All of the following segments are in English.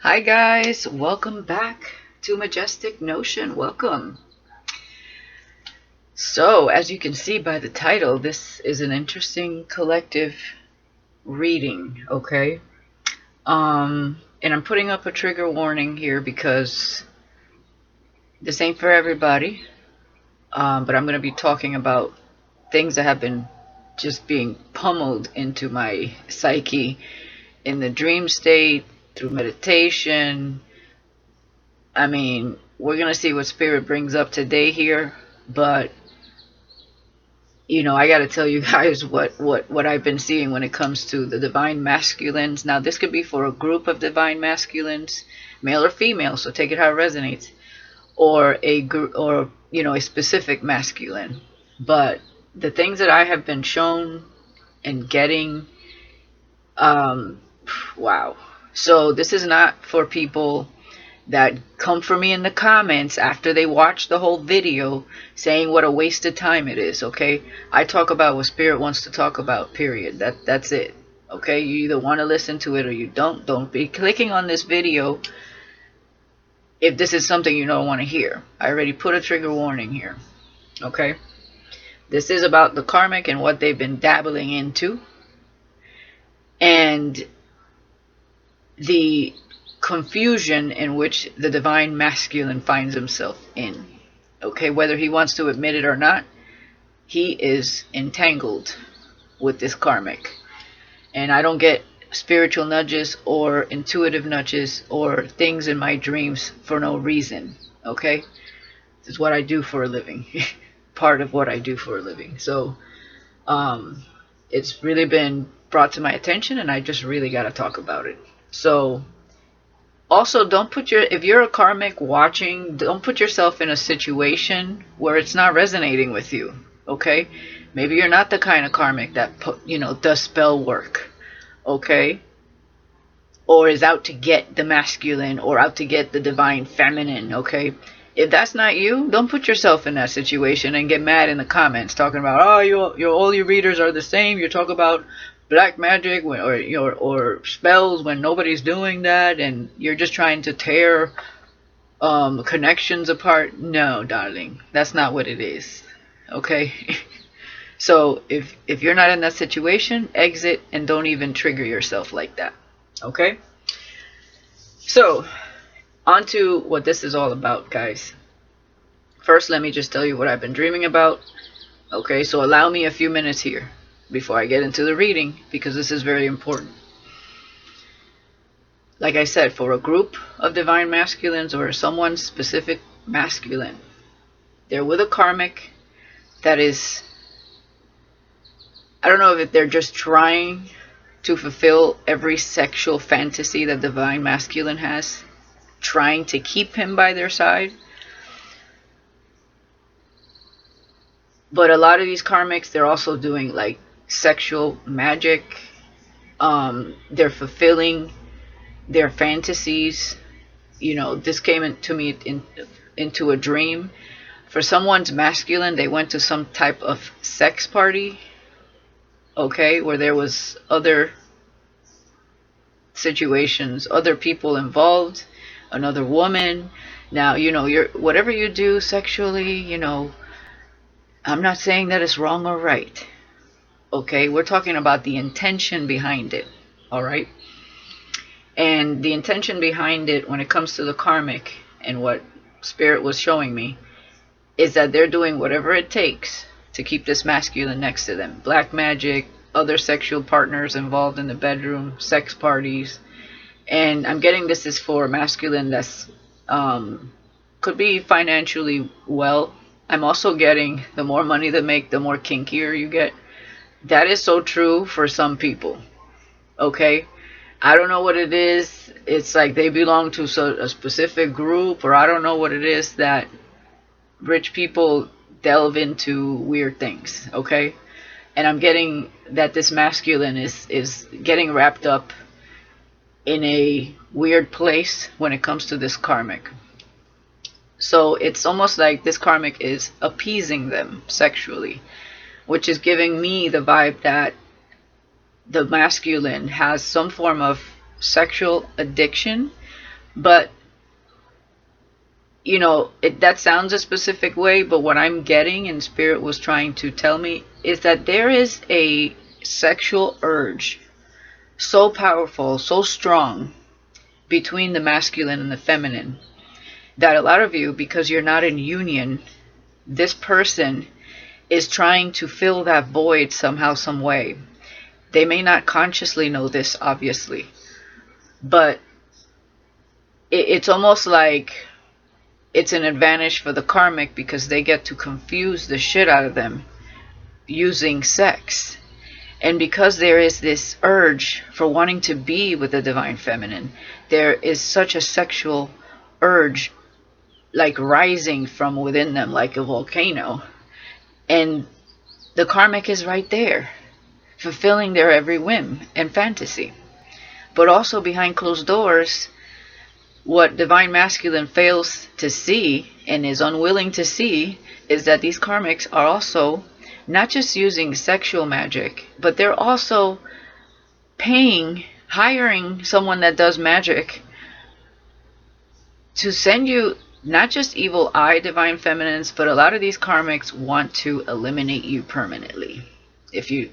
Hi guys, welcome back to Majestic Notion. Welcome. So, as you can see by the title, this is an interesting collective reading, okay? And I'm putting up a trigger warning here because this ain't for everybody. But I'm going to be talking about things that have been just being pummeled into my psyche in the dream state, through meditation. I mean, we're going to see what Spirit brings up today here, but I got to tell you guys what I've been seeing when it comes to the divine masculines. Now, this could be for a group of divine masculines, male or female, so take it how it resonates, or a specific masculine. But the things that I have been shown and getting, wow. So this is not for people that come for me in the comments after they watch the whole video saying what a waste of time it is, okay? I talk about what Spirit wants to talk about, period. That's it, okay? You either want to listen to it or you don't. Don't be clicking on this video if this is something you don't want to hear. I already put a trigger warning here, okay? This is about the karmic and what they've been dabbling into, and the confusion in which the divine masculine finds himself in. Okay, whether he wants to admit it or not, he is entangled with this karmic. And I don't get spiritual nudges or intuitive nudges or things in my dreams for no reason. Okay, this is what I do for a living. Part of what I do for a living. So it's really been brought to my attention, and I just really got to talk about it. So also, if you're a karmic watching, don't put yourself in a situation where it's not resonating with you, okay? Maybe you're not the kind of karmic that, does spell work, okay? Or is out to get the masculine or out to get the divine feminine, okay? If that's not you, don't put yourself in that situation and get mad in the comments talking about, oh, all your readers are the same. You talk about black magic or spells when nobody's doing that, and you're just trying to tear connections apart. No, darling, that's not what it is, okay? So if you're not in that situation, exit and don't even trigger yourself like that, okay? So on to what this is all about, guys. First, let me just tell you what I've been dreaming about, okay? So allow me a few minutes here before I get into the reading, because this is very important. Like I said, for a group of divine masculines or someone specific masculine, they're with a karmic that is, I don't know if they're just trying to fulfill every sexual fantasy that divine masculine has, trying to keep him by their side. But a lot of these karmics, they're also doing like sexual magic. They're fulfilling their fantasies. This came into me into a dream. For someone's masculine, they went to some type of sex party, okay, where there was other situations, other people involved, another woman. Now, whatever you do sexually, I'm not saying that it's wrong or right. Okay, we're talking about the intention behind it, all right? And the intention behind it when it comes to the karmic and what Spirit was showing me is that they're doing whatever it takes to keep this masculine next to them. Black magic, other sexual partners involved in the bedroom, sex parties. And I'm getting this is for masculine that's could be financially well. I'm also getting the more money they make, the more kinkier you get. That is so true for some people, okay? I don't know what it is. It's like they belong to a specific group, or I don't know what it is that rich people delve into weird things, okay? And I'm getting that this masculine is getting wrapped up in a weird place when it comes to this karmic. So it's almost like this karmic is appeasing them sexually, which is giving me the vibe that the masculine has some form of sexual addiction But you know, that sounds a specific way, but what I'm getting and Spirit was trying to tell me is that there is a sexual urge so powerful, so strong between the masculine and the feminine that a lot of you, because you're not in union, this person is trying to fill that void somehow, some way. They may not consciously know this, obviously, but it's almost like it's an advantage for the karmic because they get to confuse the shit out of them using sex. And because there is this urge for wanting to be with the divine feminine, there is such a sexual urge like rising from within them like a volcano. And the karmic is right there, fulfilling their every whim and fantasy. But also behind closed doors, what divine masculine fails to see and is unwilling to see is that these karmics are also not just using sexual magic, but they're also hiring someone that does magic to send you not just evil eye divine feminines, but a lot of these karmics want to eliminate you permanently. If you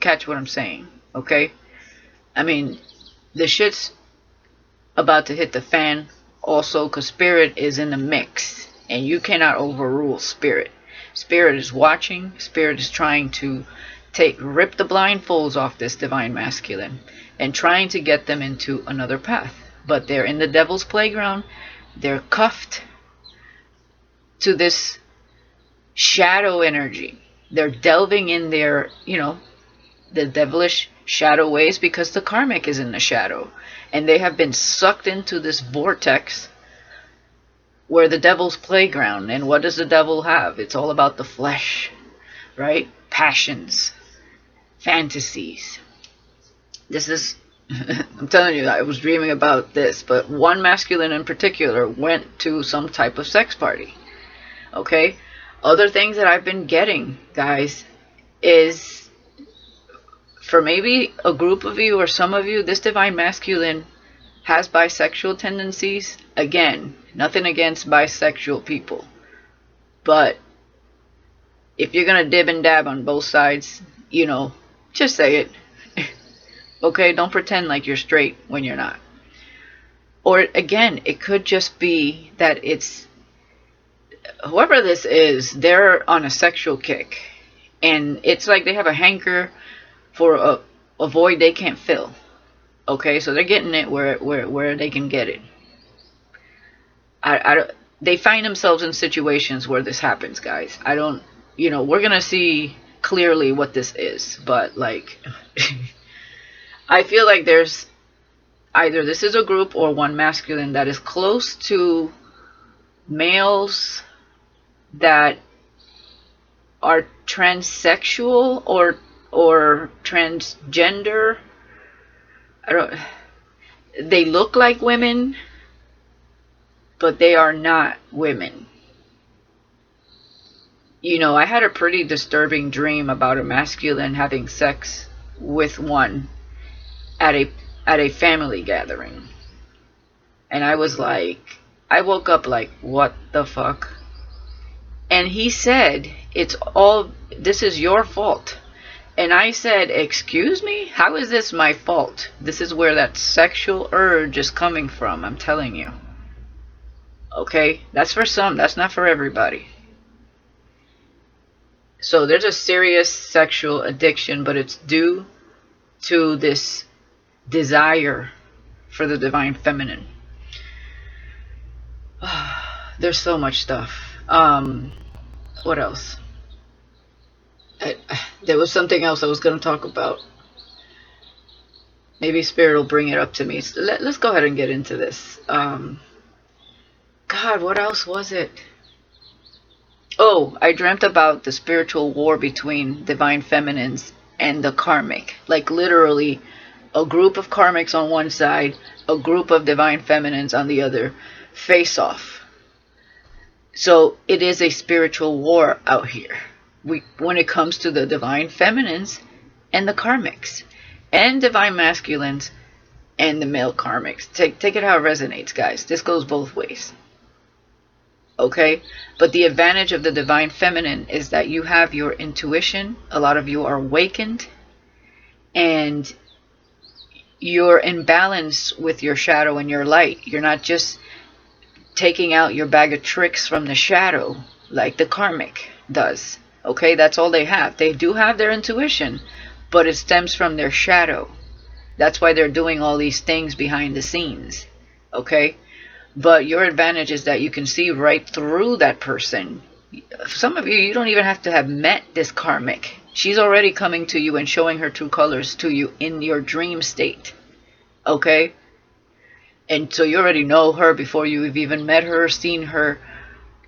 catch what I'm saying, okay? I mean, the shit's about to hit the fan also, because Spirit is in the mix and you cannot overrule Spirit. Spirit is watching. Spirit is trying to rip the blindfolds off this divine masculine and trying to get them into another path, but they're in the devil's playground. They're cuffed to this shadow energy. They're delving in their, the devilish shadow ways because the karmic is in the shadow. And they have been sucked into this vortex where the devil's playground. And what does the devil have? It's all about the flesh, right? Passions, fantasies. This is, I'm telling you, I was dreaming about this. But one masculine in particular went to some type of sex party. Okay? Other things that I've been getting, guys, is for maybe a group of you or some of you, this divine masculine has bisexual tendencies. Again, nothing against bisexual people. But if you're going to dib and dab on both sides, just say it. Okay? Don't pretend like you're straight when you're not. Or again, it could just be that it's whoever this is, they're on a sexual kick. And it's like they have a hanker for a void they can't fill. Okay, so they're getting it where they can get it. They find themselves in situations where this happens, guys. We're gonna see clearly what this is, but like, I feel like there's either this is a group or one masculine that is close to males that are transsexual or transgender. They look like women, but they are not women. I had a pretty disturbing dream about a masculine having sex with one at a family gathering. And I was like, I woke up like, what the fuck? And he said, this is your fault. And I said, excuse me? How is this my fault? This is where that sexual urge is coming from, I'm telling you. Okay? That's for some. That's not for everybody. So there's a serious sexual addiction, but it's due to this desire for the divine feminine. There's so much stuff. What else? There was something else I was going to talk about. Maybe Spirit will bring it up to me. So let's go ahead and get into this. God, what else was it? Oh, I dreamt about the spiritual war between divine feminines and the karmic. Like literally a group of karmics on one side, a group of divine feminines on the other, face off. So it is a spiritual war out here. When it comes to the divine feminines and the karmics and divine masculines and the male karmics. Take it how it resonates, guys. This goes both ways. Okay? But the advantage of the divine feminine is that you have your intuition. A lot of you are awakened. And you're in balance with your shadow and your light. You're not just taking out your bag of tricks from the shadow like the karmic does. Okay? That's all they have. They do have their intuition, but it stems from their shadow. That's why they're doing all these things behind the scenes. Okay? But your advantage is that you can see right through that person. Some of you, you don't even have to have met this karmic. She's already coming to you and showing her true colors to you in your dream state. Okay? And so you already know her before you've even met her, seen her,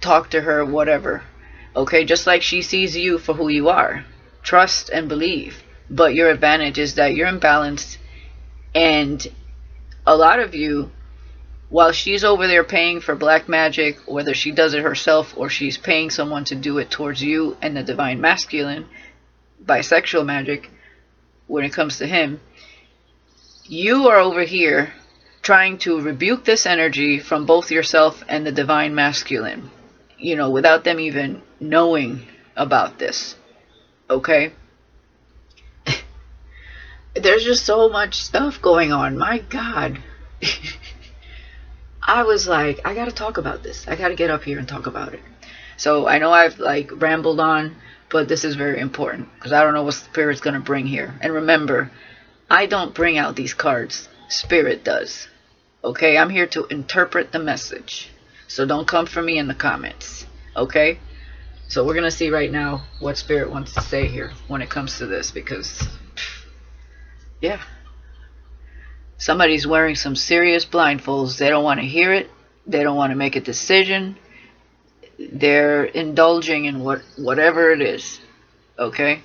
talked to her, whatever. Okay? Just like she sees you for who you are. Trust and believe. But your advantage is that you're imbalanced. And a lot of you, while she's over there paying for black magic, whether she does it herself or she's paying someone to do it towards you and the divine masculine, bisexual magic, when it comes to him, you are over here trying to rebuke this energy from both yourself and the divine masculine, you know, without them even knowing about this. Okay? There's just so much stuff going on. My God. I was like, I gotta talk about this. I gotta get up here and talk about it. So I know I've like rambled on, but this is very important because I don't know what Spirit's gonna bring here. And remember, I don't bring out these cards. Spirit does. Okay, I'm here to interpret the message. So don't come for me in the comments. Okay? So we're gonna see right now what Spirit wants to say here when it comes to this, because yeah. Somebody's wearing some serious blindfolds. They don't want to hear it. They don't want to make a decision. They're indulging in whatever it is. Okay?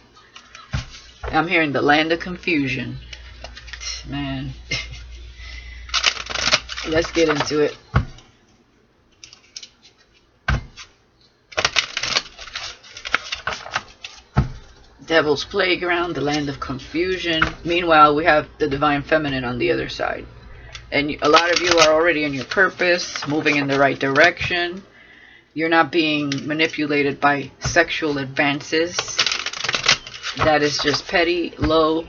I'm hearing the land of confusion. Man. Let's get into it. Devil's Playground, the land of confusion. Meanwhile, we have the divine feminine on the other side. And a lot of you are already in your purpose, moving in the right direction. You're not being manipulated by sexual advances. That is just petty, low,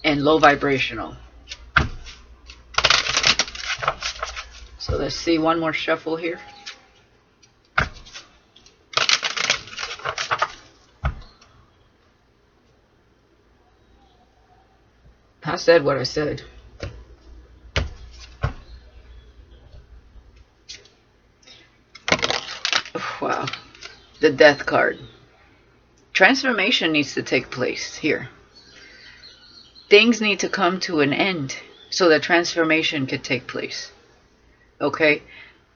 and low vibrational. So let's see one more shuffle here. I said what I said. Wow. The Death card. Transformation needs to take place here. Things need to come to an end so that transformation can take place. Okay?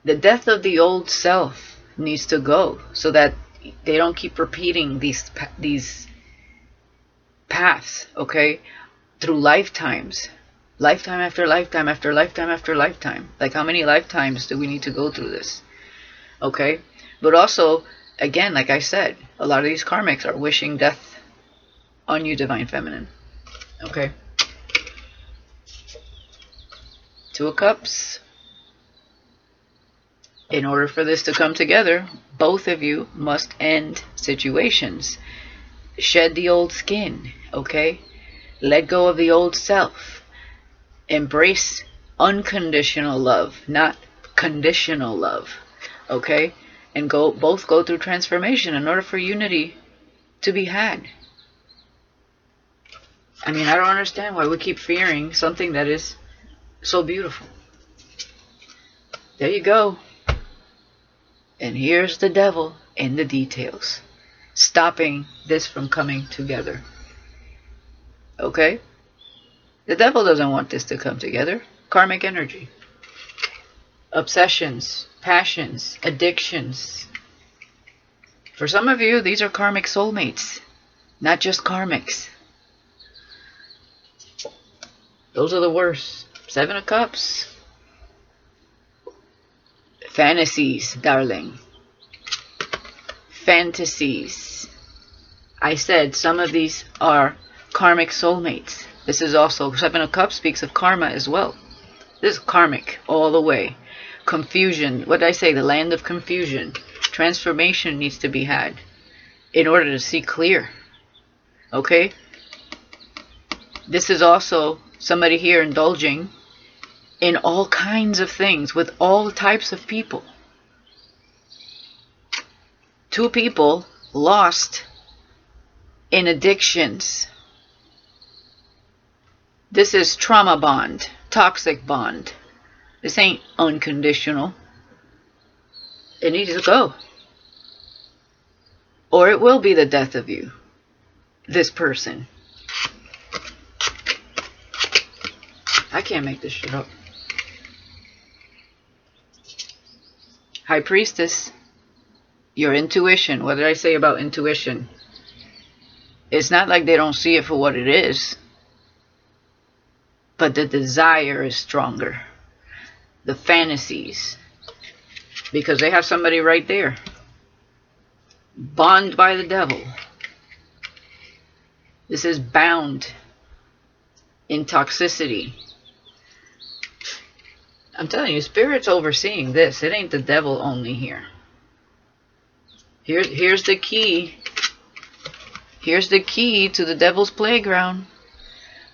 The death of the old self needs to go so that they don't keep repeating these paths. Okay? Through lifetimes. Lifetime after lifetime after lifetime after lifetime. Like, how many lifetimes do we need to go through this? Okay? But also, again, like I said, a lot of these karmics are wishing death on you, divine feminine. Okay? Two of Cups. In order for this to come together, both of you must end situations. Shed the old skin. Okay? Let go of the old self. Embrace unconditional love, not conditional love. Okay? And both go through transformation in order for unity to be had. I mean, I don't understand why we keep fearing something that is so beautiful. There you go. And here's the devil in the details, stopping this from coming together. Okay? The devil doesn't want this to come together. Karmic energy. Obsessions, passions, addictions. For some of you, these are karmic soulmates, not just karmics. Those are the worst. Seven of Cups. Fantasies, darling. Fantasies. I said some of these are karmic soulmates. This is also, Seven of Cups speaks of karma as well. This is karmic all the way. Confusion, what did I say? The land of confusion. Transformation needs to be had in order to see clear. Okay? This is also somebody here indulging in all kinds of things with all types of people. Two people lost in addictions. This is trauma bond, toxic bond. This ain't unconditional. It needs to go. Or it will be the death of you. This person. I can't make this shit up. High Priestess. Your intuition. What did I say about intuition? It's not like they don't see it for what it is. But the desire is stronger. The fantasies. Because they have somebody right there. Bond by the devil. This is bound in toxicity. I'm telling you, Spirit's overseeing this. It ain't the devil only here. Here's the key. Here's the key to the devil's playground.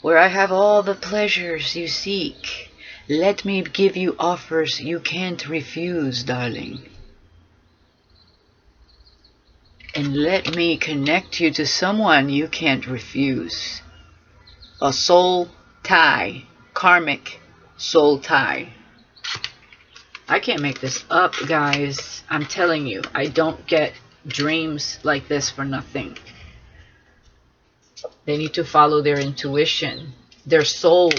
Where I have all the pleasures you seek. Let me give you offers you can't refuse, darling. And let me connect you to someone you can't refuse. A soul tie. Karmic soul tie. I can't make this up, guys. I'm telling you, I don't get dreams like this for nothing. They need to follow their intuition. Their soul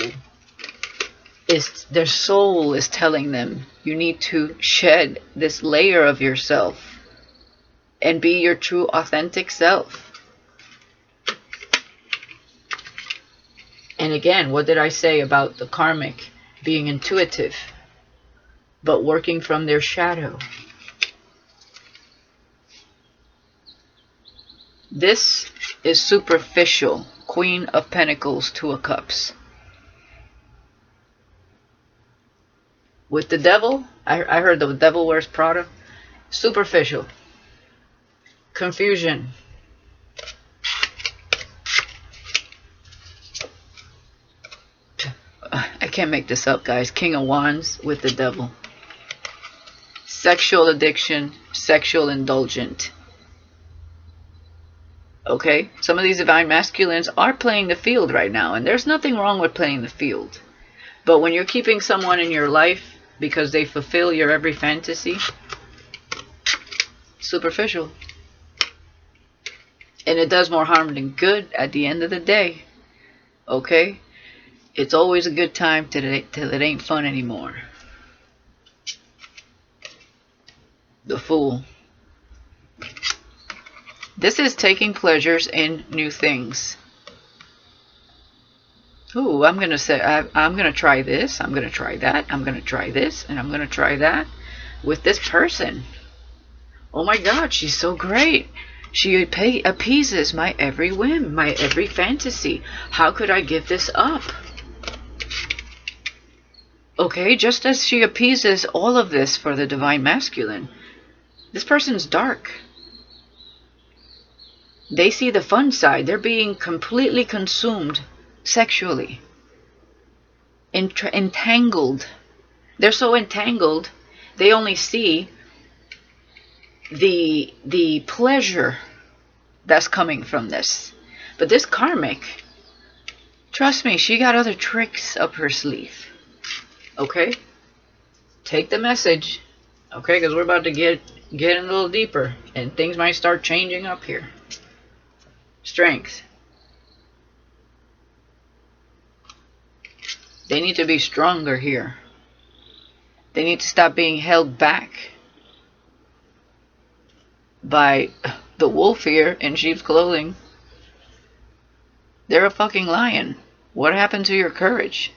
is telling them you need to shed this layer of yourself and be your true authentic self. And again, what did I say about the karmic being intuitive but working from their shadow? This is superficial. Queen of Pentacles, Two of Cups. With the devil, I heard the devil wears Prada. Superficial. Confusion. I can't make this up, guys. King of Wands with the devil. Sexual addiction, sexual indulgent. Okay, some of these divine masculines are playing the field right now, and there's nothing wrong with playing the field. But when you're keeping someone in your life because they fulfill your every fantasy, superficial. And it does more harm than good at the end of the day. Okay? It's always a good time till it ain't fun anymore. The Fool. This is taking pleasures in new things. Ooh, I'm going to say, I'm going to try this, I'm going to try that, I'm going to try this, and I'm going to try that with this person. Oh my God, she's so great. She appeases my every whim, my every fantasy. How could I give this up? Okay, just as she appeases all of this for the divine masculine, this person's dark. They see the fun side. They're being completely consumed sexually. Entangled. They're so entangled, they only see the pleasure that's coming from this. But this karmic, trust me, she got other tricks up her sleeve. Okay? Take the message. Okay, because we're about to get in a little deeper, and things might start changing up here. Strength. They need to be stronger here. They need to stop being held back by the wolf here in sheep's clothing. They're a fucking lion. What happened to your courage?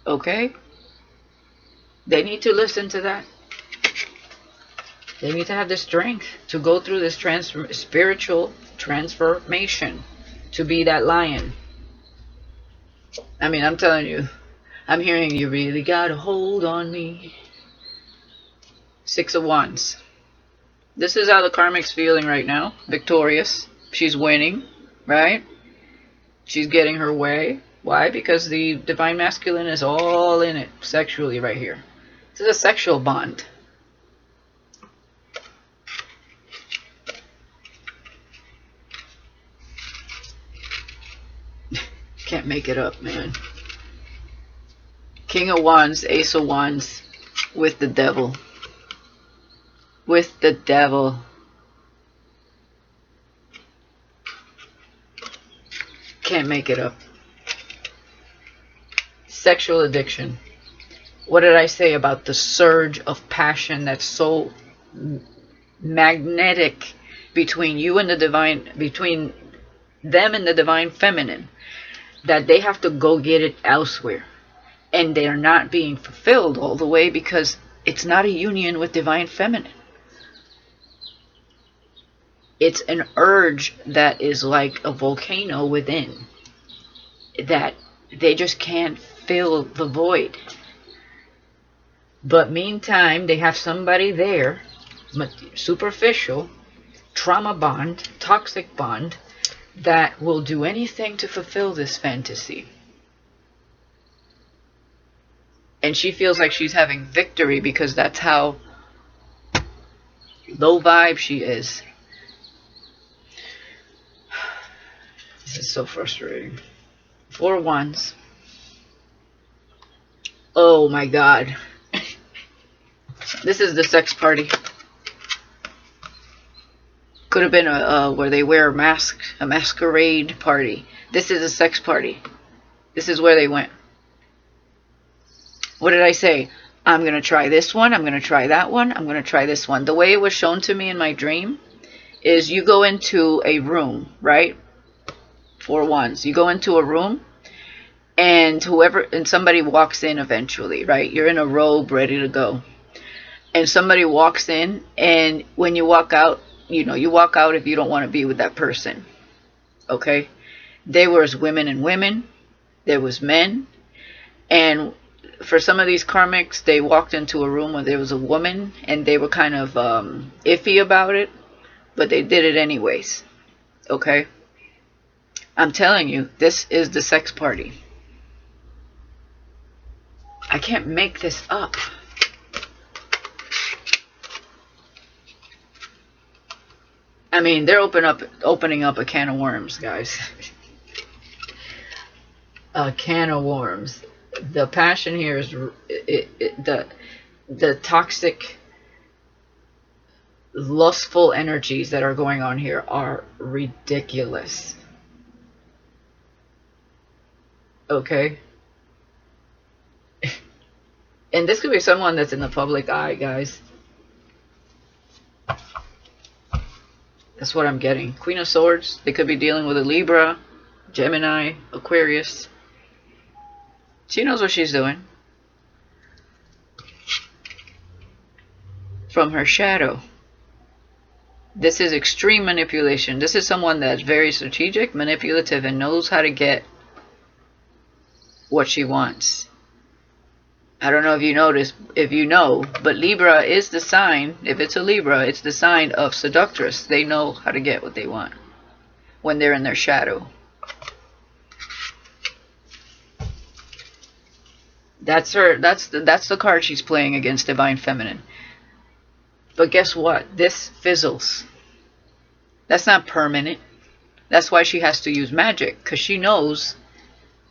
Okay? They need to listen to that. They need to have the strength to go through this spiritual transformation to be that lion. I mean, I'm telling you, I'm hearing you really got a hold on me. 6 of Wands. This is how the Karmic's feeling right now. Victorious. She's winning, right? She's getting her way. Why? Because the Divine Masculine is all in it sexually right here. This is a sexual bond. Can't make it up, man. King of Wands, Ace of Wands with the Devil. With the Devil. Can't make it up. Sexual addiction. What did I say about the surge of passion that's so magnetic between you and the divine, between them and the divine feminine, that they have to go get it elsewhere, and they're not being fulfilled all the way because it's not a union with divine feminine. It's an urge that is like a volcano within, that they just can't fill the void. But meantime, they have somebody there, superficial, trauma bond, toxic bond, that will do anything to fulfill this fantasy. And she feels like she's having victory because that's how low vibe she is. This is so frustrating. 4 of Wands. Oh my God. This is the sex party. Could have been where they wear a mask, a masquerade party. This is a sex party. This is where they went. What did I say? I'm going to try this one. I'm going to try that one. I'm going to try this one. The way it was shown to me in my dream is you go into a room, right? 4 Wands. You go into a room, and somebody walks in eventually, right? You're in a robe ready to go. And somebody walks in, and when you walk out, you walk out if you don't want to be with that person. Okay? There was women and women. There was men. And for some of these karmics, they walked into a room where there was a woman, and they were kind of iffy about it, but they did it anyways. Okay? I'm telling you, this is the sex party. I can't make this up. I mean, they're opening up a can of worms, guys. A can of worms. The passion here is the toxic, lustful energies that are going on here are ridiculous. Okay? And this could be someone that's in the public eye, guys. That's what I'm getting. Queen of Swords. They could be dealing with a Libra, Gemini, Aquarius. She knows what she's doing. From her shadow. This is extreme manipulation. This is someone that's very strategic, manipulative, and knows how to get what she wants. I don't know if you notice, but Libra is the sign, if it's a Libra, it's the sign of seductress. They know how to get what they want when they're in their shadow. That's her, that's the card she's playing against Divine Feminine. But guess what? This fizzles. That's not permanent. That's why she has to use magic, because she knows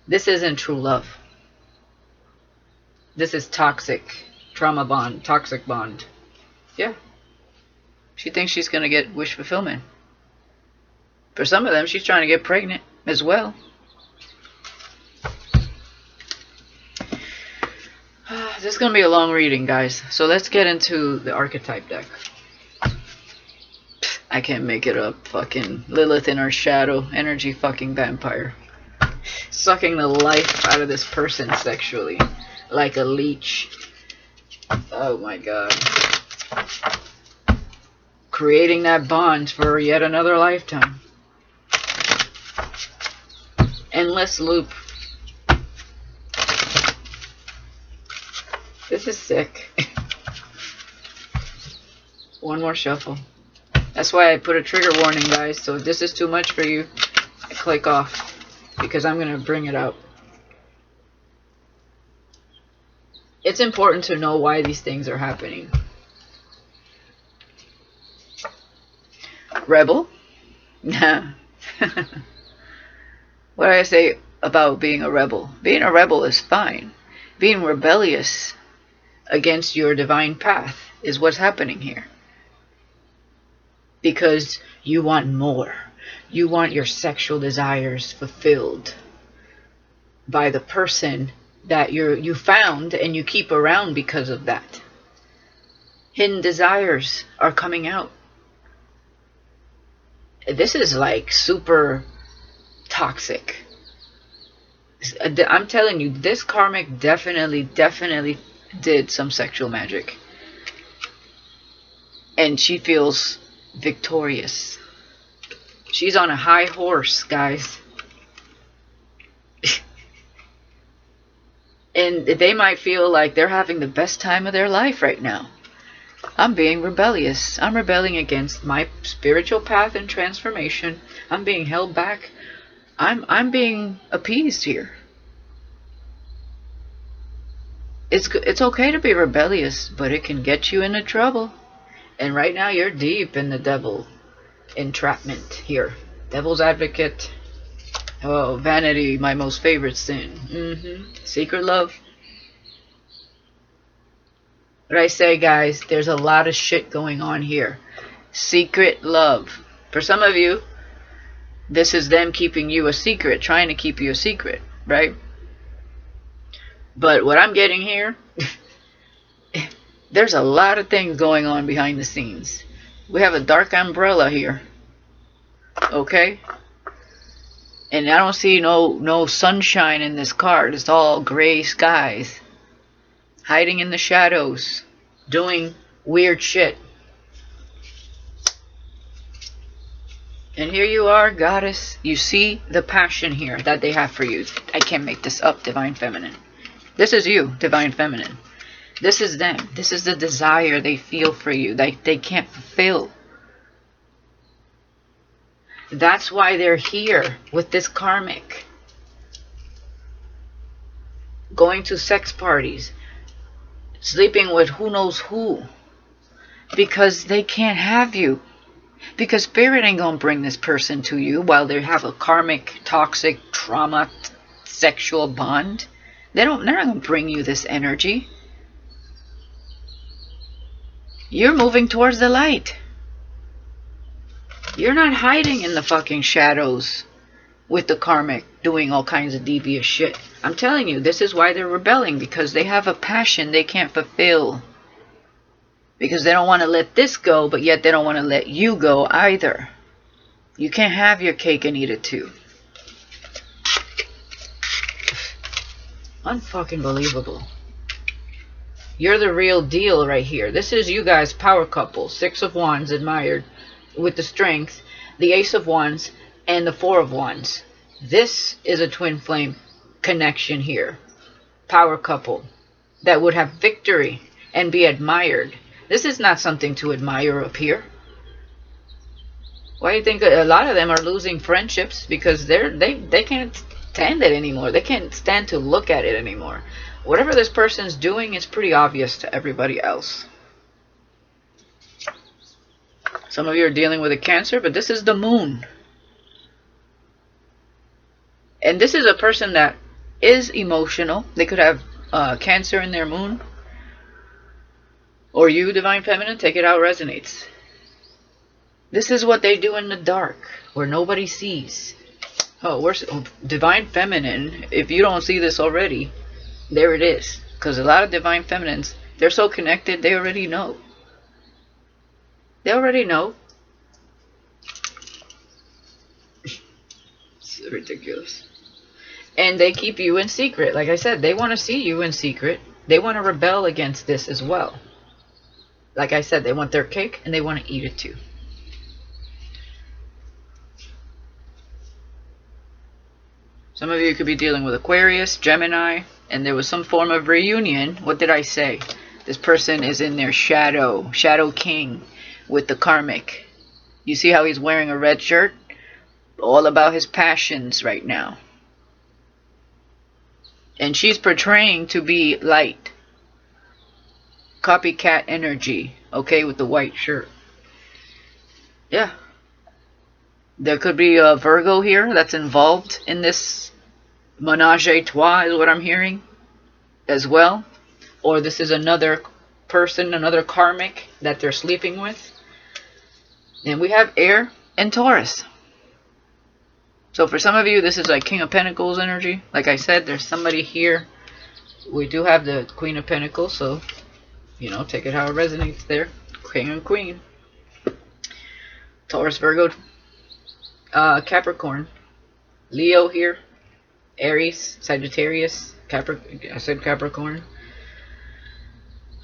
this isn't true love. This is toxic. Trauma bond. Toxic bond. Yeah. She thinks she's going to get wish fulfillment. For some of them, she's trying to get pregnant as well. This is going to be a long reading, guys. So let's get into the archetype deck. I can't make it up. Fucking Lilith in our shadow. Energy fucking vampire. Sucking the life out of this person sexually. Like a leech. Oh my god. creating that bond for yet another lifetime. Endless loop. This is sick. One more shuffle. That's why I put a trigger warning, guys. So if this is too much for you, I click off, because I'm going to bring it out. It's important to know why these things are happening. Rebel? Nah. What did I say about being a rebel? Being a rebel is fine. Being rebellious against your divine path is what's happening here. Because you want more. You want your sexual desires fulfilled by the person that you found and you keep around because of that. Hidden desires are coming out. This is like super toxic. I'm telling you, this karmic definitely did some sexual magic. And she feels victorious. She's on a high horse, guys. And they might feel like they're having the best time of their life right now. I'm being rebellious. I'm rebelling against my spiritual path and transformation. I'm being held back. I'm being appeased here. It's okay to be rebellious, but it can get you into trouble. And right now you're deep in the devil entrapment here. Devil's advocate. Oh, vanity, my most favorite sin. Secret love. What I say, guys, there's a lot of shit going on here. Secret love. For some of you, this is them keeping you a secret, trying to keep you a secret, right? But what I'm getting here, there's a lot of things going on behind the scenes. We have a dark umbrella here. Okay? And I don't see no sunshine in this card. It's all gray skies. Hiding in the shadows. Doing weird shit. And here you are, goddess. You see the passion here that they have for you. I can't make this up, Divine Feminine. This is you, Divine Feminine. This is them. This is the desire they feel for you. They can't fulfill. That's why they're here with this karmic. Going to sex parties. Sleeping with who knows who. Because they can't have you. Because spirit ain't gonna bring this person to you while they have a karmic, toxic, trauma, sexual bond. They're not gonna bring you this energy. You're moving towards the light. You're not hiding in the fucking shadows with the karmic doing all kinds of devious shit. I'm telling you, this is why they're rebelling, because they have a passion they can't fulfill. Because they don't want to let this go, but yet they don't want to let you go either. You can't have your cake and eat it too. Unfucking believable. You're the real deal right here. This is you guys, power couple. 6 of Wands admired with the strength, the Ace of Wands, and the 4 of Wands. This is a twin flame connection here. Power couple that would have victory and be admired. This is not something to admire up here. Why do you think a lot of them are losing friendships? Because they can't stand it anymore. They can't stand to look at it anymore. Whatever this person's doing is pretty obvious to everybody else. Some of you are dealing with a Cancer, but this is the moon. And this is a person that is emotional. They could have Cancer in their moon. Or you, Divine Feminine, take it out, resonates. This is what they do in the dark, where nobody sees. Oh, Divine Feminine, if you don't see this already, there it is. Because a lot of Divine Feminines, they're so connected, they already know. They already know. It's ridiculous. And they keep you in secret. Like I said, they want to see you in secret. They want to rebel against this as well. Like I said, they want their cake and they want to eat it too. Some of you could be dealing with Aquarius, Gemini, and there was some form of reunion. What did I say? This person is in their shadow, Shadow King, with the Karmic. You see how he's wearing a red shirt? All about his passions right now. And she's portraying to be light. Copycat energy, okay, with the white shirt. Yeah. There could be a Virgo here that's involved in this menage a trois, is what I'm hearing, as well. Or this is another person, another karmic that they're sleeping with. And we have air and Taurus. So for some of you, this is like King of Pentacles energy. Like I said, there's somebody here. We do have the Queen of Pentacles, so, you know, take it how it resonates there. King and Queen. Taurus, Virgo, Capricorn. Leo here. Aries, Sagittarius, I said Capricorn.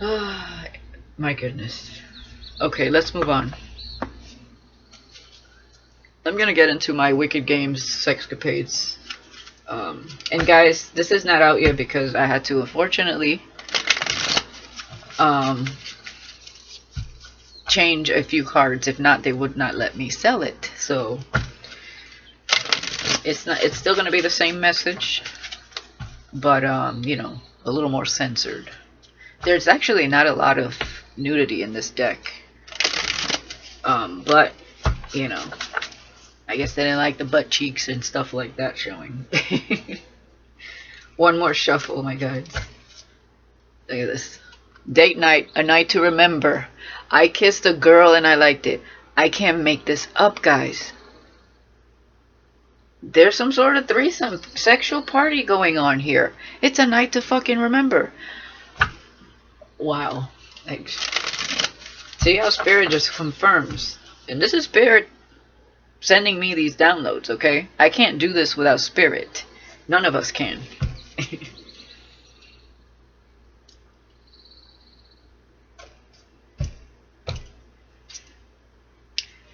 My goodness. Okay, let's move on. I'm gonna get into my Wicked Games sexcapades. And guys, this is not out yet because I had to, unfortunately, change a few cards. If not, they would not let me sell it. So it's still gonna be the same message, but you know, a little more censored. There's actually not a lot of nudity in this deck, but you know, I guess they didn't like the butt cheeks and stuff like that showing. One more shuffle, my guys. Look at this. Date night, a night to remember. I kissed a girl and I liked it. I can't make this up, guys. There's some sort of threesome sexual party going on here. It's a night to fucking remember. Wow. See how Spirit just confirms. And this is Spirit sending me these downloads, okay? I can't do this without Spirit. None of us can.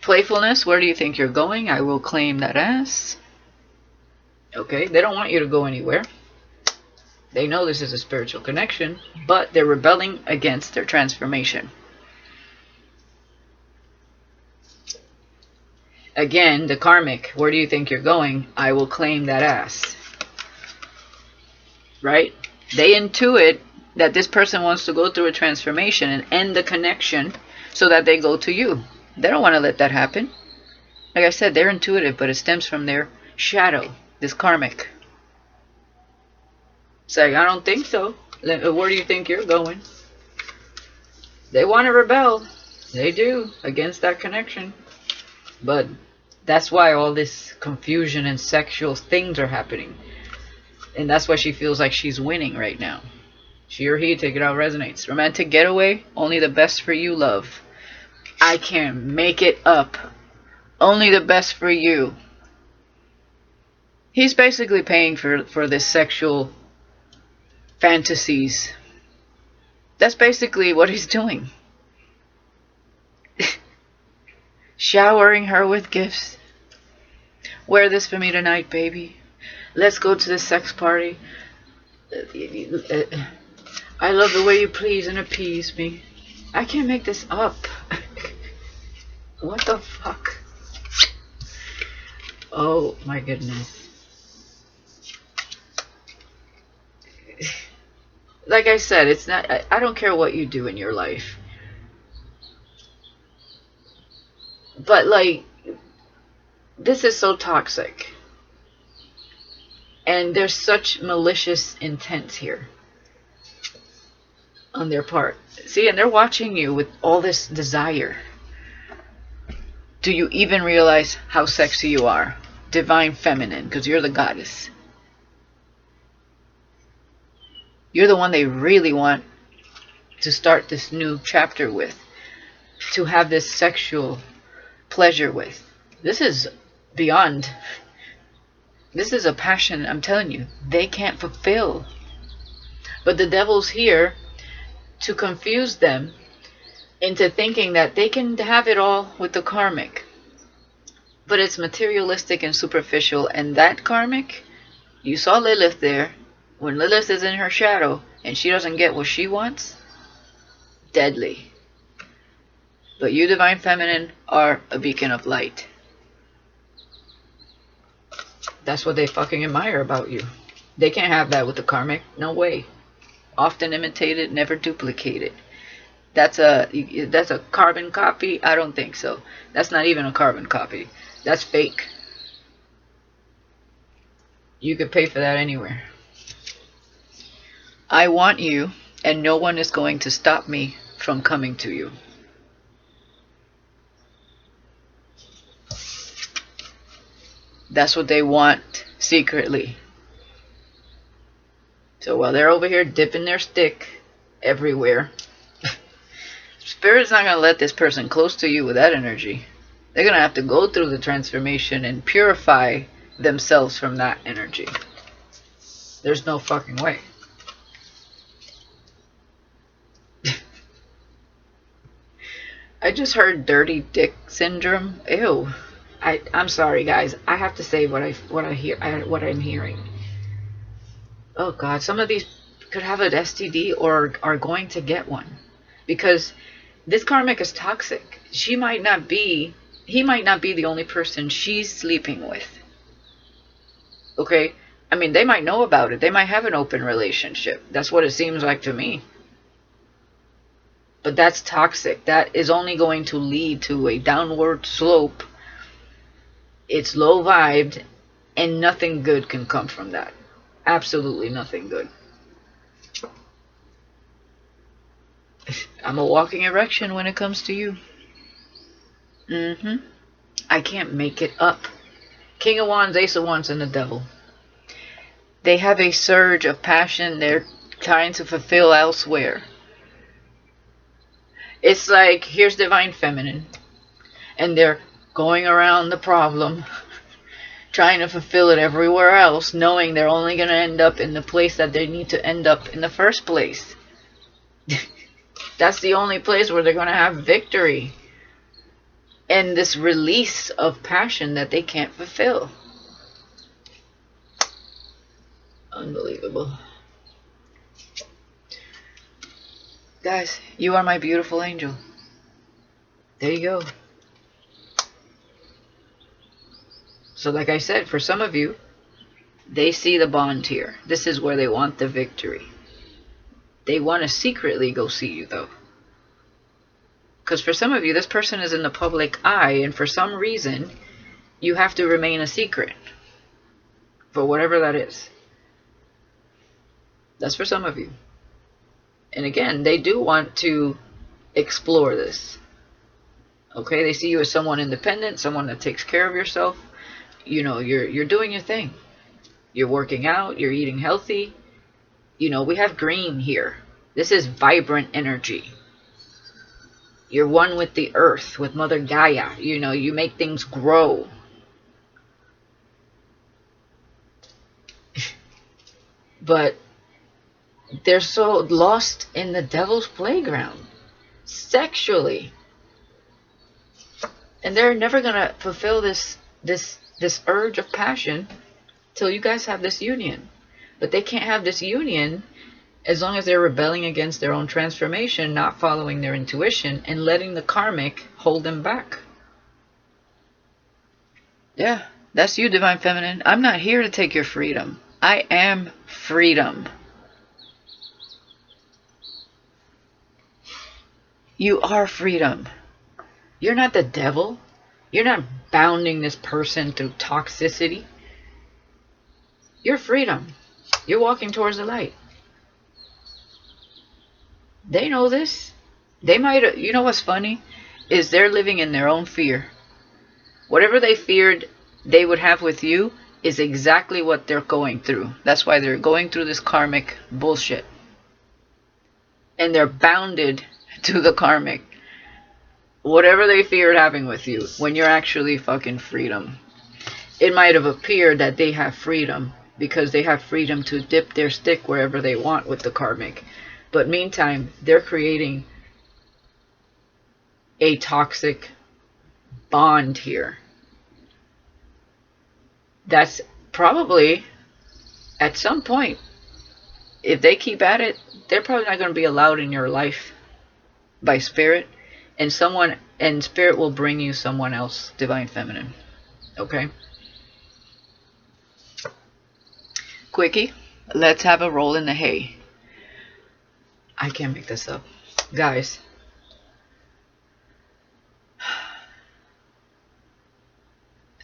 Playfulness, where do you think you're going? I will claim that ass. Okay, they don't want you to go anywhere. They know this is a spiritual connection, but they're rebelling against their transformation. Again, the karmic, where do you think you're going? I will claim that ass. Right? They intuit that this person wants to go through a transformation and end the connection so that they go to you. They don't want to let that happen. Like I said, they're intuitive, but it stems from their shadow, this karmic. It's like, I don't think so. Where do you think you're going? They want to rebel. They do, against that connection. But that's why all this confusion and sexual things are happening. And that's why she feels like she's winning right now. She or he, take it out, resonates. Romantic getaway, only the best for you, love. I can't make it up. Only the best for you. He's basically paying for this sexual fantasies. That's basically what he's doing. Showering her with gifts. Wear this for me tonight, baby. Let's go to the sex party. I love the way you please and appease me. I can't make this up. What the fuck? Oh my goodness. Like I said, it's not, I don't care what you do in your life. But like, this is so toxic. And there's such malicious intent here on their part. See, and they're watching you with all this desire. Do you even realize how sexy you are? Divine feminine, because you're the goddess. You're the one they really want to start this new chapter with. To have this sexual pleasure with. This is beyond. This is a passion, I'm telling you, they can't fulfill. But the devil's here to confuse them into thinking that they can have it all with the karmic. But it's materialistic and superficial, and that karmic, you saw Lilith there. When Lilith is in her shadow and she doesn't get what she wants, deadly. But you, Divine Feminine, are a beacon of light. That's what they fucking admire about you. They can't have that with the karmic. No way. Often imitated, never duplicated. That's a carbon copy? I don't think so. That's not even a carbon copy. That's fake. You could pay for that anywhere. I want you, and no one is going to stop me from coming to you. That's what they want secretly. So while they're over here dipping their stick everywhere, Spirit's not going to let this person close to you with that energy. They're going to have to go through the transformation and purify themselves from that energy. There's no fucking way. I just heard dirty dick syndrome. Ew. I'm sorry, guys. I have to say what I'm hearing. Oh God, some of these could have an STD or are going to get one, because this karmic is toxic. He might not be the only person she's sleeping with. Okay? I mean, they might know about it. They might have an open relationship. That's what it seems like to me. But that's toxic. That is only going to lead to a downward slope. It's low vibed, and nothing good can come from that. Absolutely nothing good. I'm a walking erection when it comes to you. I can't make it up. King of Wands, Ace of Wands, and the Devil. They have a surge of passion they're trying to fulfill elsewhere. It's like, here's Divine Feminine, and they're going around the problem, trying to fulfill it everywhere else, knowing they're only going to end up in the place that they need to end up in the first place. That's the only place where they're going to have victory. And this release of passion that they can't fulfill. Unbelievable. Guys, you are my beautiful angel. There you go. So like I said, for some of you, they see the bond here. This is where they want the victory. They want to secretly go see you, though. Because for some of you, this person is in the public eye, and for some reason, you have to remain a secret. For whatever that is. That's for some of you. And again, they do want to explore this. Okay, they see you as someone independent, someone that takes care of yourself. You know, you're doing your thing. You're working out, you're eating healthy. You know, we have green here. This is vibrant energy. You're one with the earth, with Mother Gaia. You know, you make things grow. But they're so lost in the devil's playground, sexually. And they're never going to fulfill this urge of passion till you guys have this union. But they can't have this union as long as they're rebelling against their own transformation, not following their intuition, and letting the karmic hold them back. Yeah, that's you, Divine Feminine. I'm not here to take your freedom. I am freedom. You are freedom. You're not the devil. You're not bounding this person through toxicity. You're freedom. You're walking towards the light. They know this. They might, you know what's funny? Is they're living in their own fear. Whatever they feared they would have with you is exactly what they're going through. That's why they're going through this karmic bullshit. And they're bounded to the karmic. Whatever they feared having with you, when you're actually fucking freedom. It might have appeared that they have freedom because they have freedom to dip their stick wherever they want with the karmic. But meantime, they're creating a toxic bond here. That's probably, at some point, if they keep at it, they're probably not going to be allowed in your life by spirit, and spirit will bring you someone else, divine feminine. Okay? Quickie, let's have a roll in the hay. I can't make this up. Guys,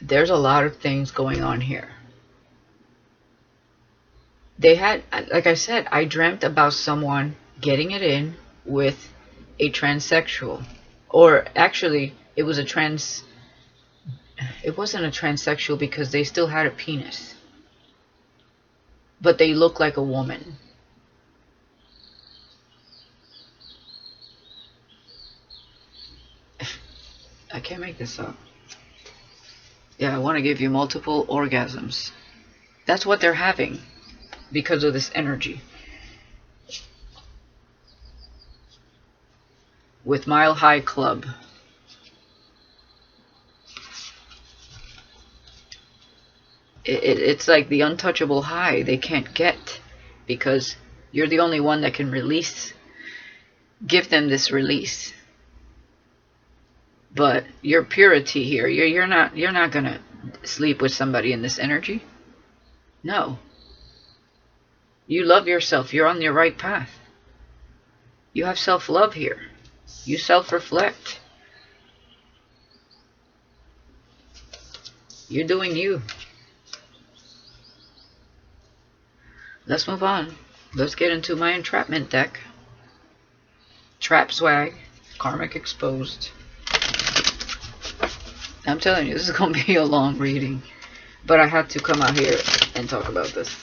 there's a lot of things going on here. They had, like I said, I dreamt about someone getting it in with a transsexual. Or actually, it wasn't a transsexual because they still had a penis. But they look like a woman. I can't make this up. Yeah, I want to give you multiple orgasms. That's what they're having because of this energy. With Mile High Club. It's like the untouchable high they can't get because you're the only one that can give them this release. But your purity here, you're not gonna sleep with somebody in this energy. No. You love yourself. You're on your right path. You have self-love here. You self-reflect. You're doing you. Let's move on. Let's get into my entrapment deck. Trap swag. Karmic exposed. I'm telling you, this is going to be a long reading. But I had to come out here and talk about this.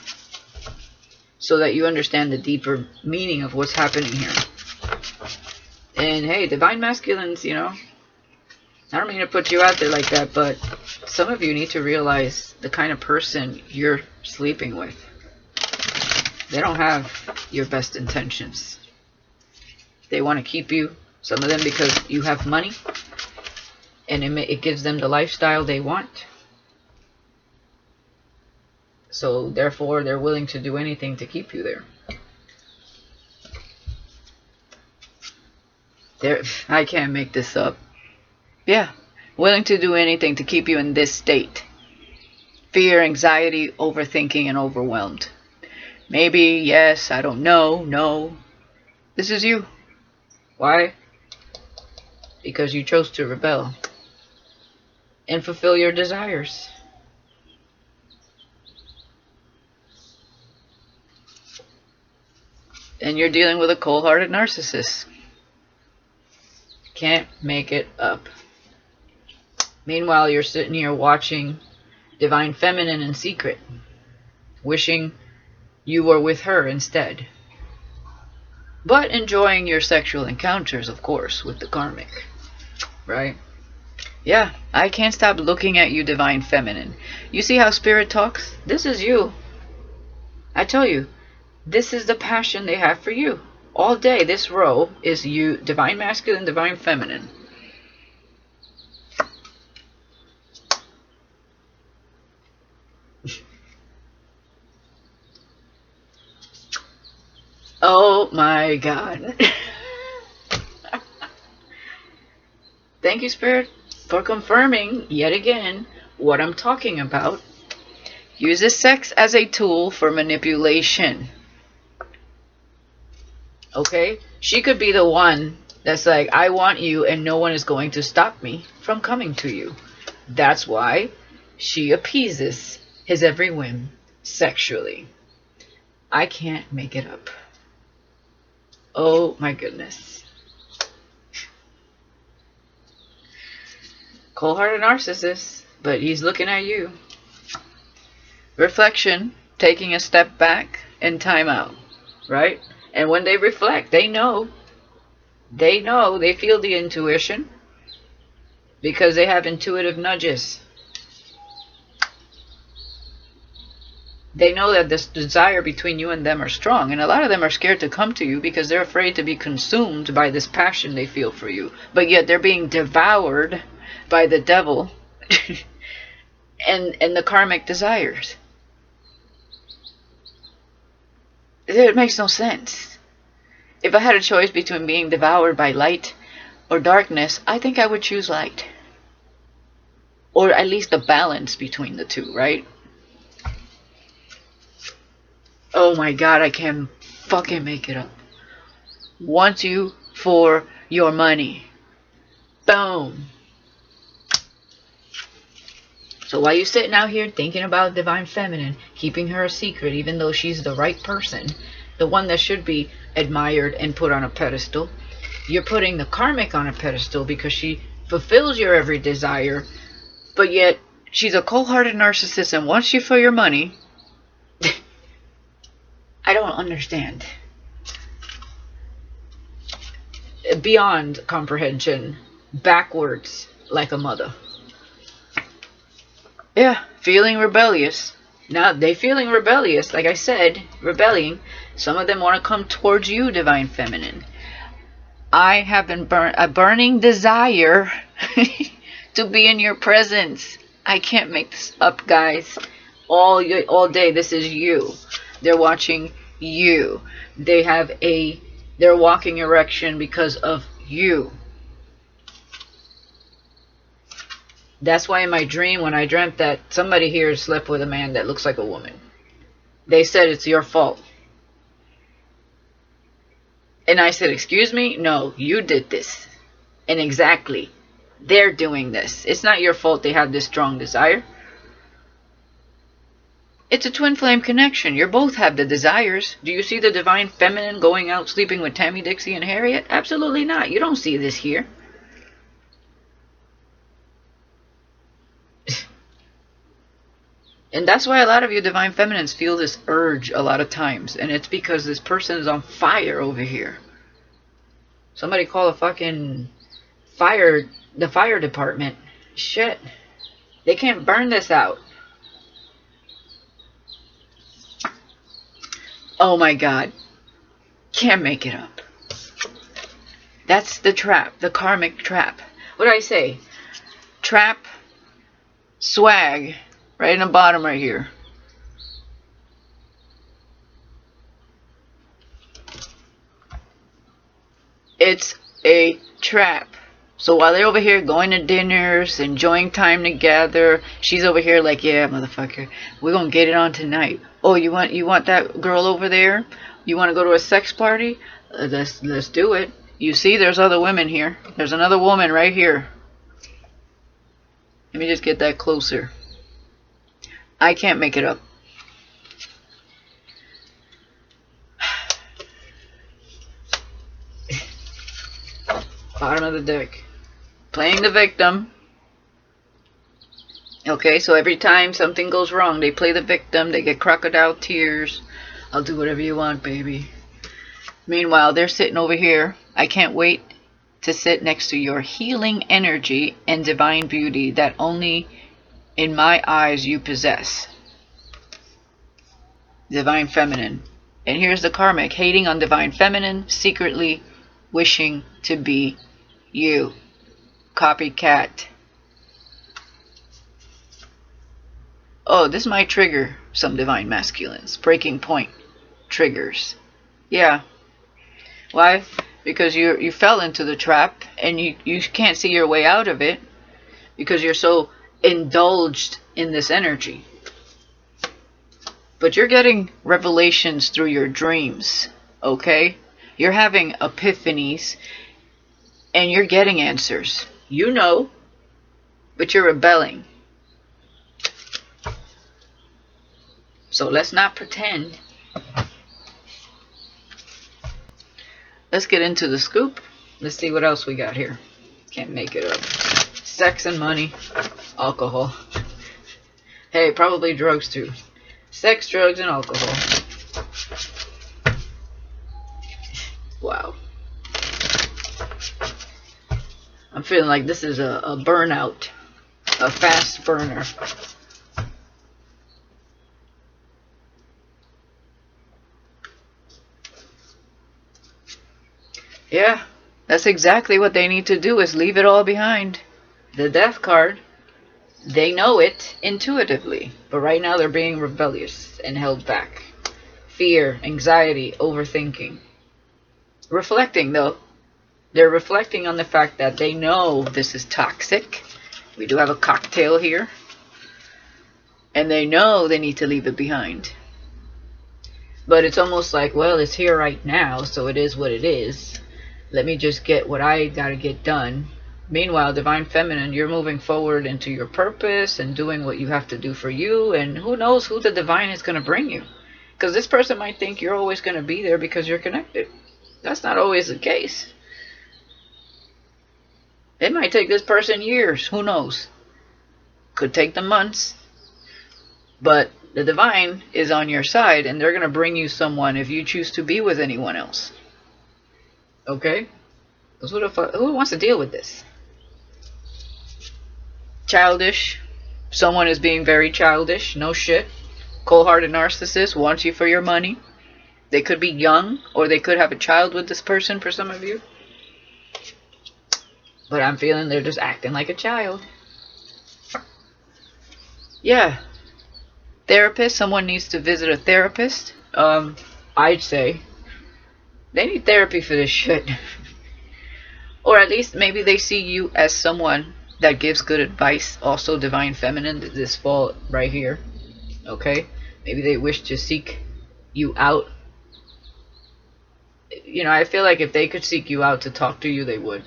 So that you understand the deeper meaning of what's happening here. And hey, divine masculines, you know, I don't mean to put you out there like that, but some of you need to realize the kind of person you're sleeping with. They don't have your best intentions. They want to keep you, some of them because you have money, and it gives them the lifestyle they want. So therefore, they're willing to do anything to keep you there. I can't make this up. Yeah, willing to do anything to keep you in this state. Fear, anxiety, overthinking, and overwhelmed. Maybe, yes, I don't know, no. This is you. Why? Because you chose to rebel. And fulfill your desires. And you're dealing with a cold-hearted narcissist. Can't make it up. Meanwhile, you're sitting here watching Divine Feminine in secret, wishing you were with her instead. But enjoying your sexual encounters, of course, with the Karmic. Right? Yeah, I can't stop looking at you, Divine Feminine. You see how Spirit talks? This is you. I tell you, this is the passion they have for you. All day, this row is you, Divine Masculine, Divine Feminine. Oh my God. Thank you, Spirit, for confirming yet again what I'm talking about. Uses sex as a tool for manipulation. Okay? She could be the one that's like, I want you and no one is going to stop me from coming to you. That's why she appeases his every whim sexually. I can't make it up. Oh my goodness. Cold-hearted narcissist, but he's looking at you. Reflection, taking a step back and time out, right? And when they reflect, they know, they feel the intuition because they have intuitive nudges. They know that this desire between you and them are strong, and a lot of them are scared to come to you because they're afraid to be consumed by this passion they feel for you. But yet they're being devoured by the devil and the karmic desires. It makes no sense. If I had a choice between being devoured by light or darkness, I think I would choose light. Or at least a balance between the two, right? Oh my god, I can't fucking make it up. Want you for your money. Boom. So while you're sitting out here thinking about Divine Feminine, keeping her a secret even though she's the right person, the one that should be admired and put on a pedestal, you're putting the karmic on a pedestal because she fulfills your every desire, but yet she's a cold-hearted narcissist and wants you for your money. I don't understand. Beyond comprehension. Backwards like a mother. Yeah, feeling rebellious. Now, they feeling rebellious. Like I said, rebelling. Some of them want to come towards you, Divine Feminine. I have been a burning desire to be in your presence. I can't make this up, guys. All day, this is you. They're watching you. They're walking erection because of you. That's why in my dream, when I dreamt that somebody here slept with a man that looks like a woman, they said it's your fault. And I said, excuse me? No, you did this. And exactly, they're doing this. It's not your fault they have this strong desire. It's a twin flame connection. You both have the desires. Do you see the Divine Feminine going out sleeping with Tammy, Dixie, and Harriet? Absolutely not. You don't see this here. And that's why a lot of you Divine Feminines feel this urge a lot of times. And it's because this person is on fire over here. Somebody call the fire department. Shit. They can't burn this out. Oh my god. Can't make it up. That's the trap. The karmic trap. What did I say? Trap. Swag. Right in the bottom right here. It's a trap. So while they're over here going to dinners, enjoying time together, she's over here like, yeah, motherfucker, we're gonna get it on tonight. Oh, you want that girl over there? You want to go to a sex party? Let's do it. You see, there's other women here. There's another woman right here. Let me just get that closer. I can't make it up. Bottom of the deck. Playing the victim. Okay, so every time something goes wrong, they play the victim. They get crocodile tears. I'll do whatever you want, baby. Meanwhile, they're sitting over here. I can't wait to sit next to your healing energy and divine beauty that only in my eyes you possess. Divine Feminine. And here's the karmic hating on Divine Feminine, secretly wishing to be you. Copycat. Oh, this might trigger some Divine Masculines. Breaking point triggers. Yeah. Why? Because you fell into the trap and you can't see your way out of it because you're so indulged in this energy. But you're getting revelations through your dreams, okay? You're having epiphanies and you're getting answers. You know, but you're rebelling. So let's not pretend. Let's get into the scoop. Let's see what else we got here. Can't make it up. Sex and money. Alcohol. Hey, probably drugs too. Sex, drugs, and alcohol. Wow. I'm feeling like this is a burnout. A fast burner. Yeah, that's exactly what they need to do, is leave it all behind. The Death card, they know it intuitively, but right now they're being rebellious and held back. Fear, anxiety, overthinking. Reflecting, though. They're reflecting on the fact that they know this is toxic. We do have a cocktail here. And they know they need to leave it behind. But it's almost like, well, it's here right now, so it is what it is. Let me just get what I gotta get done. Meanwhile, Divine Feminine, you're moving forward into your purpose and doing what you have to do for you. And who knows who the Divine is going to bring you. Because this person might think you're always going to be there because you're connected. That's not always the case. It might take this person years. Who knows? Could take them months. But the Divine is on your side, and they're going to bring you someone if you choose to be with anyone else. Okay? Because who wants to deal with this? Childish. Someone is being very childish. No shit. Cold-hearted narcissist wants you for your money. They could be young, or they could have a child with this person for some of you. But I'm feeling they're just acting like a child. Yeah. Therapist. Someone needs to visit a therapist. I'd say they need therapy for this shit. Or at least maybe they see you as someone that gives good advice. Also Divine Feminine, this fall right here. Okay? Maybe they wish to seek you out. You know, I feel like if they could seek you out to talk to you, they would.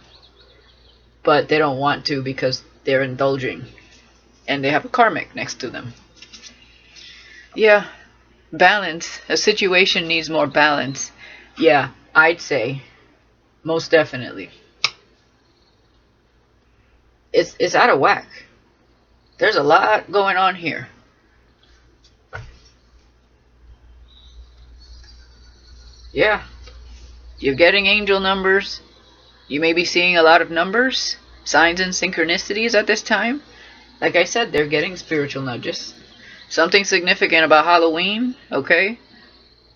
But they don't want to because they're indulging. And they have a karmic next to them. Yeah. Balance. A situation needs more balance. Yeah, I'd say. Most definitely. It's out of whack. There's a lot going on here. Yeah. You're getting angel numbers. You may be seeing a lot of numbers, signs and synchronicities at this time. Like I said, they're getting spiritual nudges. Something significant about Halloween, okay?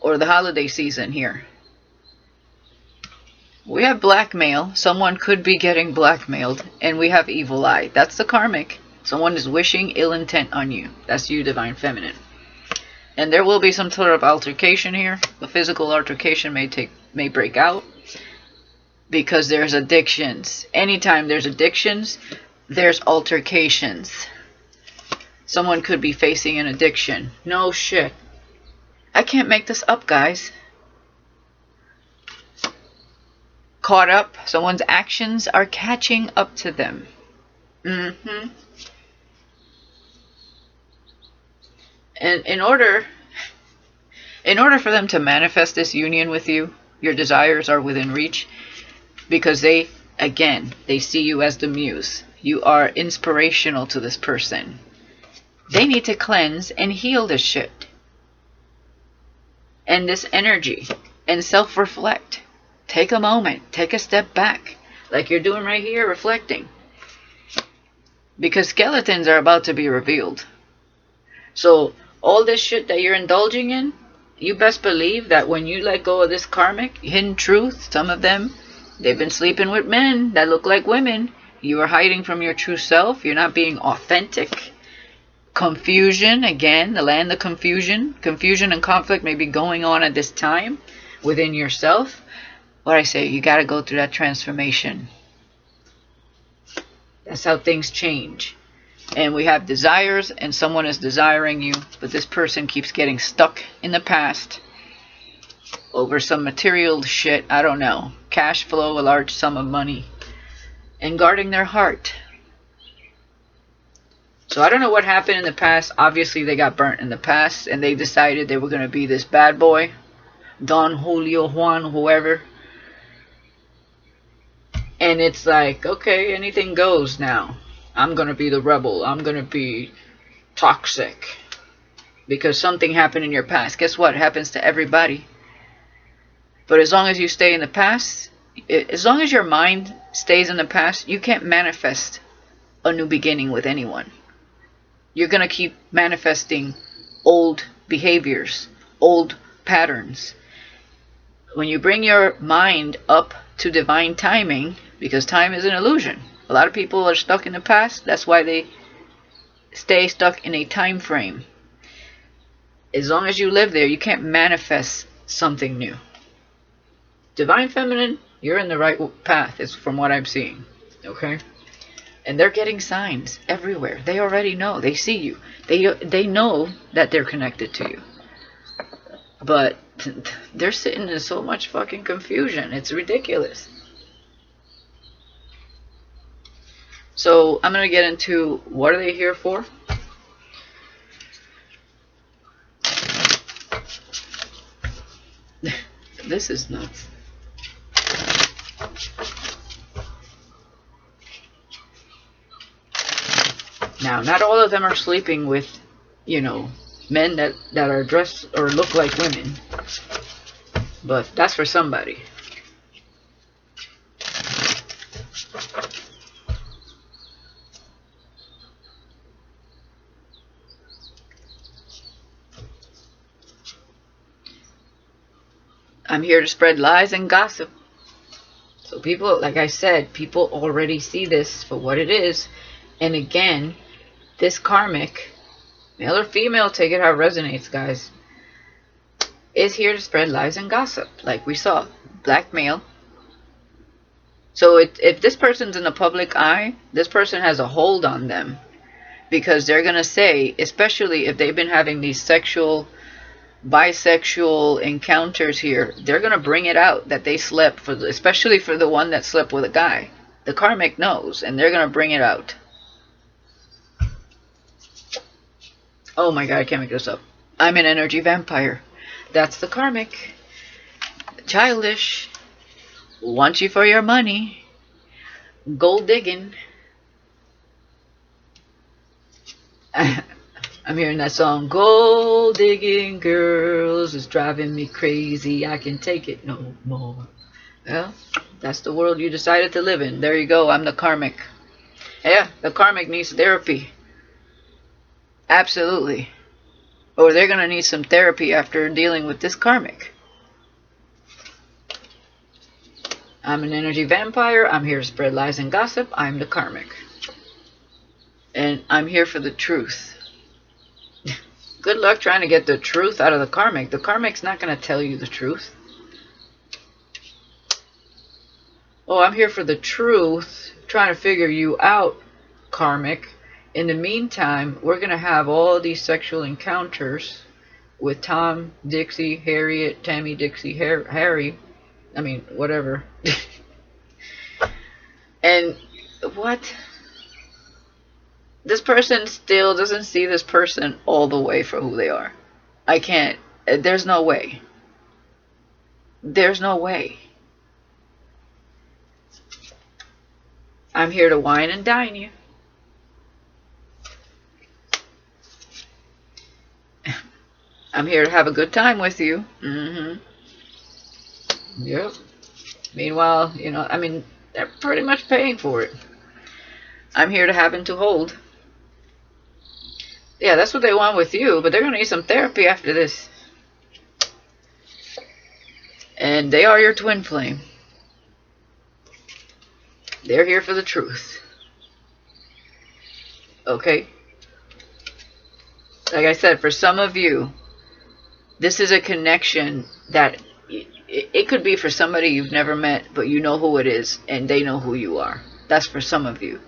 Or the holiday season here. We have blackmail. Someone could be getting blackmailed. And we have evil eye. That's the karmic. Someone is wishing ill intent on you. That's you, Divine Feminine. And there will be some sort of altercation here. A physical altercation may break out. Because there's addictions. Anytime there's addictions, there's altercations. Someone could be facing an addiction. No shit. I can't make this up, guys. Caught up. Someone's actions are catching up to them. And in order for them to manifest this union with you, your desires are within reach. Because they see you as the muse. You are inspirational to this person. They need to cleanse and heal this shit. And this energy. And self-reflect. Take a moment. Take a step back. Like you're doing right here, reflecting. Because skeletons are about to be revealed. So, all this shit that you're indulging in, you best believe that when you let go of this karmic, hidden truth, some of them, they've been sleeping with men that look like women. You are hiding from your true self. You're not being authentic. Confusion, again, the land of confusion. Confusion and conflict may be going on at this time within yourself. What I say, you got to go through that transformation. That's how things change. And we have desires, and someone is desiring you, but this person keeps getting stuck in the past over some material shit, I don't know. Cash flow, a large sum of money. And guarding their heart. So I don't know what happened in the past. Obviously they got burnt in the past, and they decided they were going to be this bad boy. Don Julio, Juan, whoever. And it's like, okay, anything goes now. I'm going to be the rebel. I'm going to be toxic. Because something happened in your past. Guess what? It happens to everybody. But as long as you stay in the past, as long as your mind stays in the past, you can't manifest a new beginning with anyone. You're going to keep manifesting old behaviors, old patterns. When you bring your mind up to divine timing, because time is an illusion. A lot of people are stuck in the past. That's why they stay stuck in a time frame. As long as you live there, you can't manifest something new. Divine Feminine, you're in the right path, is from what I'm seeing. Okay? And they're getting signs everywhere. They already know. They see you. They know that they're connected to you. But they're sitting in so much fucking confusion. It's ridiculous. So I'm going to get into what are they here for? This is nuts. Now, not all of them are sleeping with, you know, men that are dressed or look like women. But that's for somebody. I'm here to spread lies and gossip. So people, like I said, people already see this for what it is. And again, this karmic, male or female, take it how it resonates, guys, is here to spread lies and gossip. Like we saw, blackmail. So if this person's in the public eye, this person has a hold on them. Because they're going to say, especially if they've been having these sexual, bisexual encounters here, they're going to bring it out that they slept, especially for the one that slept with a guy. The karmic knows, and they're going to bring it out. Oh my god, I can't make this up. I'm an energy vampire. That's the karmic. Childish. Want you for your money. Gold digging. I'm hearing that song, gold digging girls is driving me crazy. I can take it no more. Well, that's the world you decided to live in. There you go. I'm the karmic. Yeah, the karmic needs therapy. Absolutely. Or they're going to need some therapy after dealing with this karmic. I'm an energy vampire. I'm here to spread lies and gossip. I'm the karmic. And I'm here for the truth. Good luck trying to get the truth out of the karmic. The karmic's not going to tell you the truth. Oh, I'm here for the truth. Trying to figure you out, karmic. In the meantime, we're going to have all these sexual encounters with Tom, Dixie, Harriet, Tammy, Dixie, Harry. I mean, whatever. And what? This person still doesn't see this person all the way for who they are. I can't. There's no way. There's no way. I'm here to wine and dine you. I'm here to have a good time with you. Yep. Meanwhile, you know, I mean, they're pretty much paying for it. I'm here to have and to hold. Yeah, that's what they want with you, but they're going to need some therapy after this. And they are your twin flame. They're here for the truth. Okay? Like I said, for some of you, this is a connection that it could be for somebody you've never met, but you know who it is, and they know who you are. That's for some of you.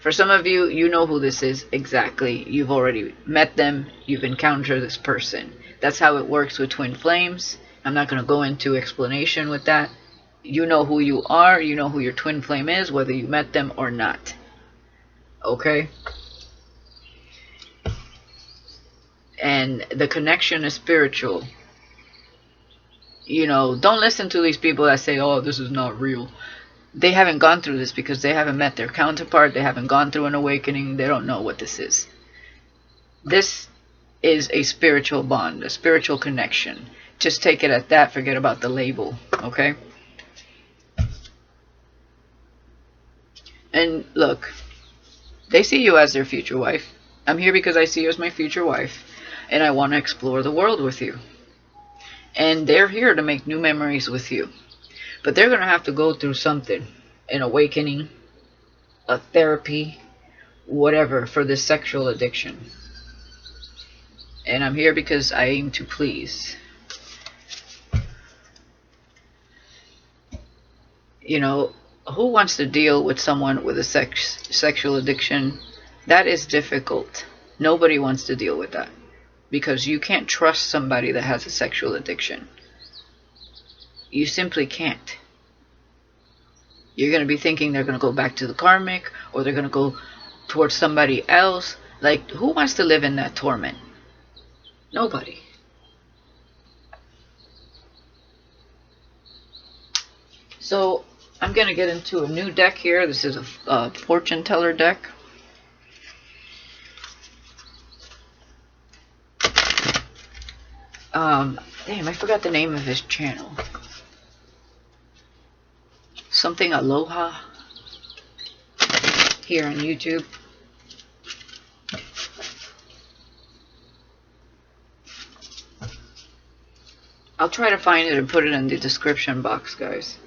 For some of you, you know who this is exactly. You've already met them. You've encountered this person. That's how it works with twin flames. I'm not going to go into explanation with that. You know who you are. You know who your twin flame is, whether you met them or not. Okay? And the connection is spiritual. You know, don't listen to these people that say, oh, this is not real. They haven't gone through this because they haven't met their counterpart. They haven't gone through an awakening. They don't know what this is. This is a spiritual bond, a spiritual connection. Just take it at that. Forget about the label. Okay? And look, they see you as their future wife. I'm here because I see you as my future wife. And I want to explore the world with you. And they're here to make new memories with you. But they're going to have to go through something, an awakening, a therapy, whatever, for this sexual addiction. And I'm here because I aim to please. You know, who wants to deal with someone with a sexual addiction? That is difficult. Nobody wants to deal with that. Because you can't trust somebody that has a sexual addiction. You simply can't. You're going to be thinking they're going to go back to the karmic, or they're going to go towards somebody else. Like, who wants to live in that torment? Nobody. So, I'm going to get into a new deck here. This is a fortune teller deck. Damn, I forgot the name of his channel. Something Aloha. Here on YouTube. I'll try to find it and put it in the description box, guys.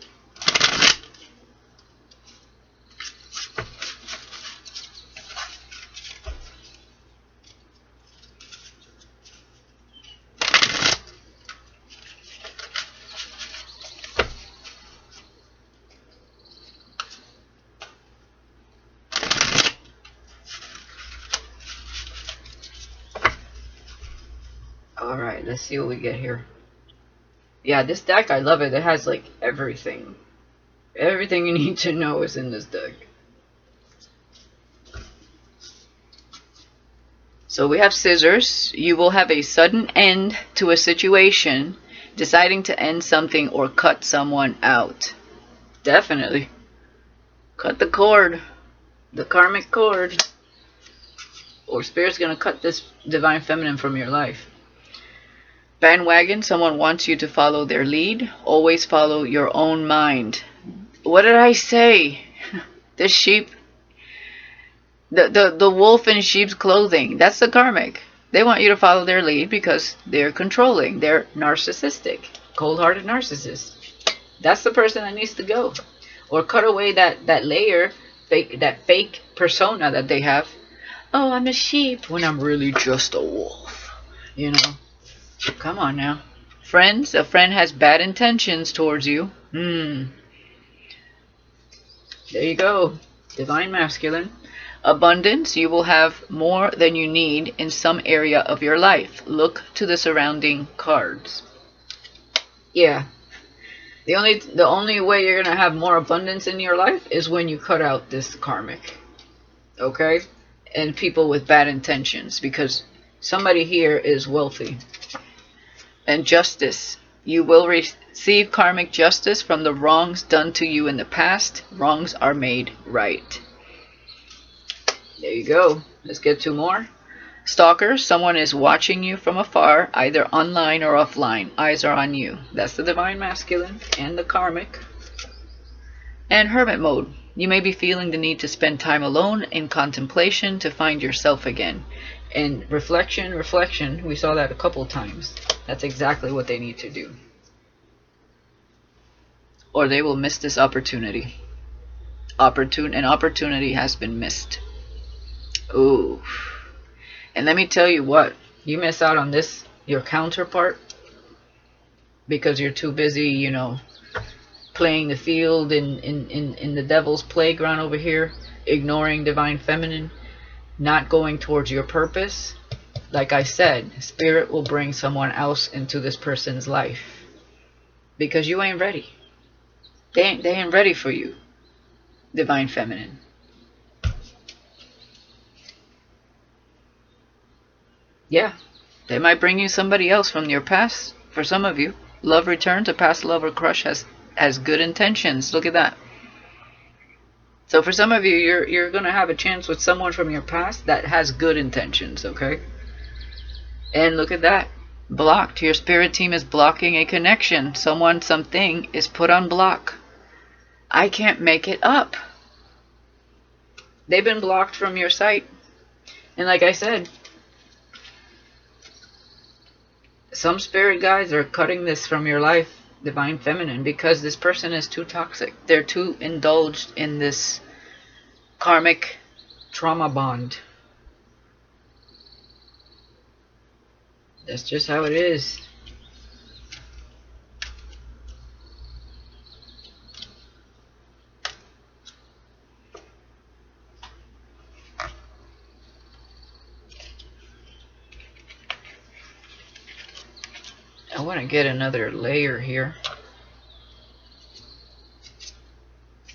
Alright, let's see what we get here. Yeah, this deck, I love it. It has like everything. Everything you need to know is in this deck. So we have scissors. You will have a sudden end to a situation, deciding to end something or cut someone out. Definitely. Cut the cord. The karmic cord. Or Spirit's going to cut this divine feminine from your life. Bandwagon, someone wants you to follow their lead. Always follow your own mind. What did I say? The sheep, the wolf in sheep's clothing. That's the karmic. They want you to follow their lead because they're controlling. They're narcissistic. Cold-hearted narcissist. That's the person that needs to go. Or cut away that layer, that fake persona that they have. Oh, I'm a sheep when I'm really just a wolf. You know? Come on now. Friends, a friend has bad intentions towards you. There you go. Divine masculine. Abundance, you will have more than you need in some area of your life. Look to the surrounding cards. Yeah. The only way you're going to have more abundance in your life is when you cut out this karmic. Okay? And people with bad intentions, because somebody here is wealthy. And justice. You will receive karmic justice from the wrongs done to you in the past. Wrongs are made right. There you go. Let's get two more. Stalker. Someone is watching you from afar, either online or offline. Eyes are on you. That's the divine masculine and the karmic. And hermit mode. You may be feeling the need to spend time alone in contemplation to find yourself again. And reflection, we saw that a couple times. That's exactly what they need to do. Or they will miss this opportunity. An opportunity has been missed. Ooh. And let me tell you what. You miss out on this, your counterpart, because you're too busy, you know, playing the field in the devil's playground over here, ignoring divine feminine, not going towards your purpose. Like I said, Spirit will bring someone else into this person's life because you ain't ready. They ain't ready for you, divine feminine. Yeah, they might bring you somebody else from your past. For some of you, love returns. A past love or crush has good intentions. Look at that. So for some of you, you're going to have a chance with someone from your past that has good intentions, okay? And look at that. Blocked. Your spirit team is blocking a connection. Someone, something is put on block. I can't make it up. They've been blocked from your sight. And like I said, some spirit guides are cutting this from your life Divine Feminine, because this person is too toxic. They're too indulged in this karmic trauma bond. That's just how it is. I want to get another layer here.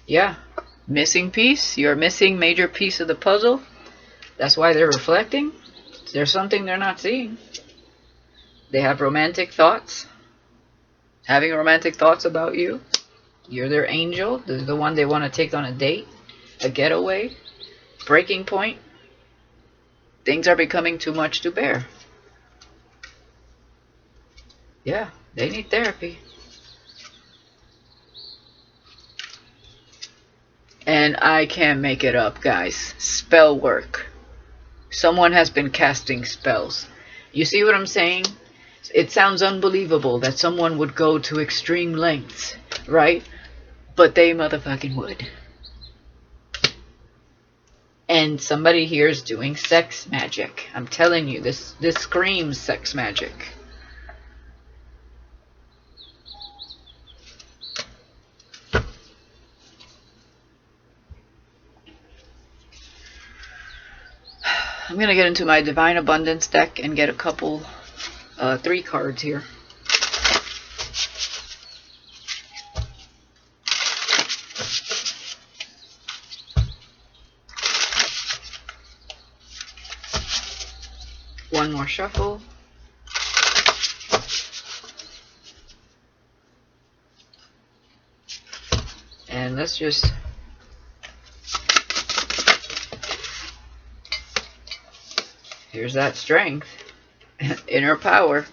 Yeah, missing piece. You're missing major piece of the puzzle. That's why they're reflecting. There's something they're not seeing. They have romantic thoughts. Having romantic thoughts about you. You're their angel. The one they want to take on a date, a getaway, breaking point. Things are becoming too much to bear. Yeah, they need therapy. And I can't make it up, guys. Spell work. Someone has been casting spells. You see what I'm saying? It sounds unbelievable that someone would go to extreme lengths, right? But they motherfucking would. And somebody here is doing sex magic. I'm telling you, this screams sex magic. I'm going to get into my Divine Abundance deck and get a couple, 3 cards here. One more shuffle. And let's just... Here's that strength, inner power.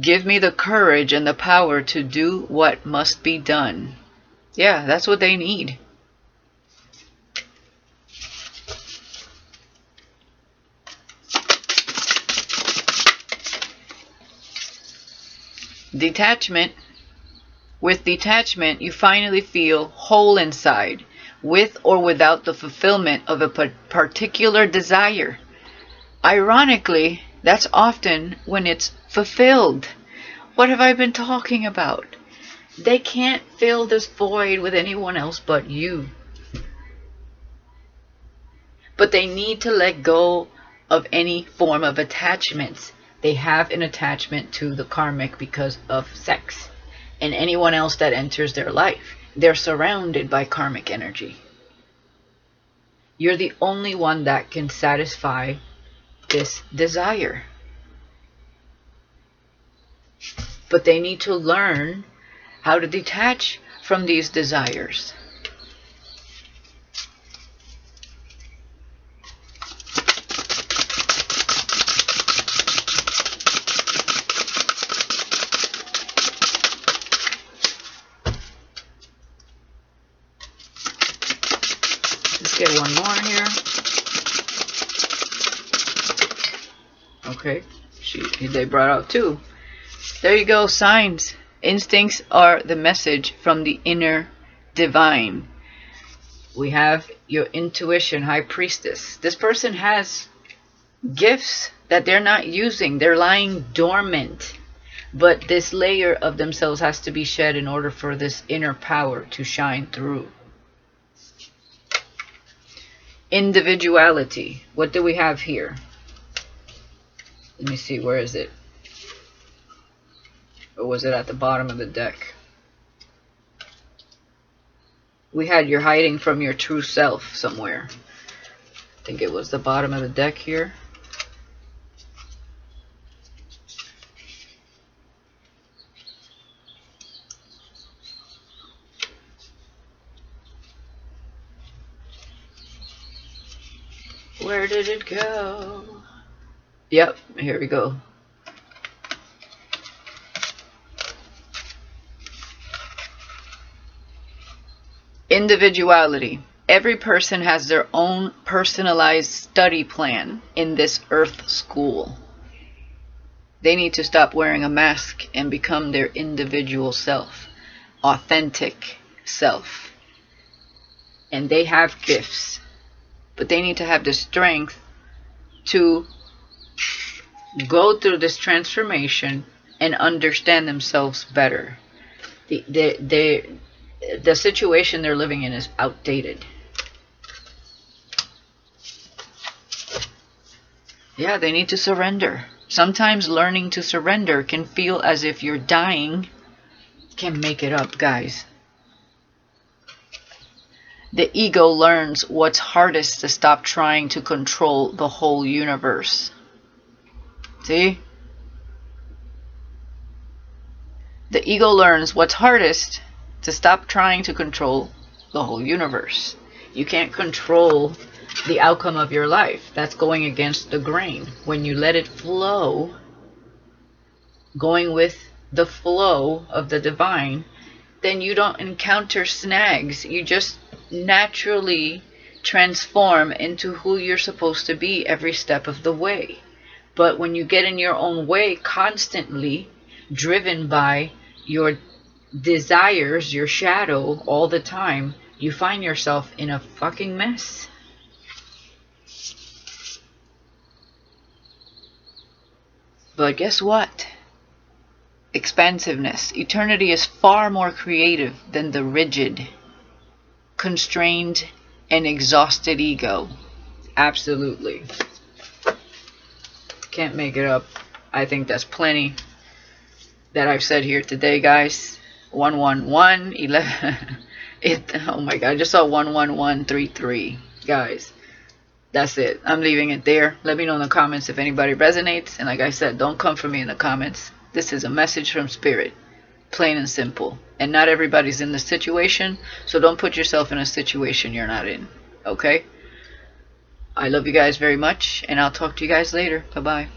Give me the courage and the power to do what must be done. Yeah, that's what they need. Detachment. With detachment, you finally feel whole inside, with or without the fulfillment of a particular desire. Ironically, that's often when it's fulfilled. What have I been talking about? They can't fill this void with anyone else but you. But they need to let go of any form of attachments. They have an attachment to the karmic because of sex. And anyone else that enters their life. They're surrounded by karmic energy. You're the only one that can satisfy this desire. But they need to learn how to detach from these desires. Let's get one more here. Okay, they brought out 2. There you go, signs. Instincts are the message from the inner divine. We have your intuition, High Priestess. This person has gifts that they're not using. They're lying dormant. But this layer of themselves has to be shed in order for this inner power to shine through. Individuality. What do we have here? Let me see, where is it? Or was it at the bottom of the deck? We had you're hiding from your true self somewhere. I think it was the bottom of the deck here. Where did it go? Yep, here we go. Individuality. Every person has their own personalized study plan in this earth school. They need to stop wearing a mask and become their individual self, authentic self. And they have gifts, but they need to have the strength to go through this transformation and understand themselves better. The situation they're living in is outdated. Yeah, they need to surrender. Sometimes learning to surrender can feel as if you're dying. Can't make it up, guys. The ego learns what's hardest to stop trying to control the whole universe. See? The ego learns what's hardest to stop trying to control the whole universe. You can't control the outcome of your life. That's going against the grain. When you let it flow, going with the flow of the divine, then you don't encounter snags. You just naturally transform into who you're supposed to be every step of the way. But when you get in your own way constantly, driven by your desires, your shadow all the time, you find yourself in a fucking mess. But guess what? Expansiveness. Eternity is far more creative than the rigid, constrained, and exhausted ego. Absolutely. Can't make it up. I think that's plenty that I've said here today, guys. 111 11. Oh my god, I just saw 11133, guys. That's it. I'm leaving it there. Let me know in the comments if anybody resonates. And like I said, don't come for me in the comments. This is a message from Spirit, plain and simple. And not everybody's in the situation, so don't put yourself in a situation you're not in. Okay? I love you guys very much, and I'll talk to you guys later. Bye bye.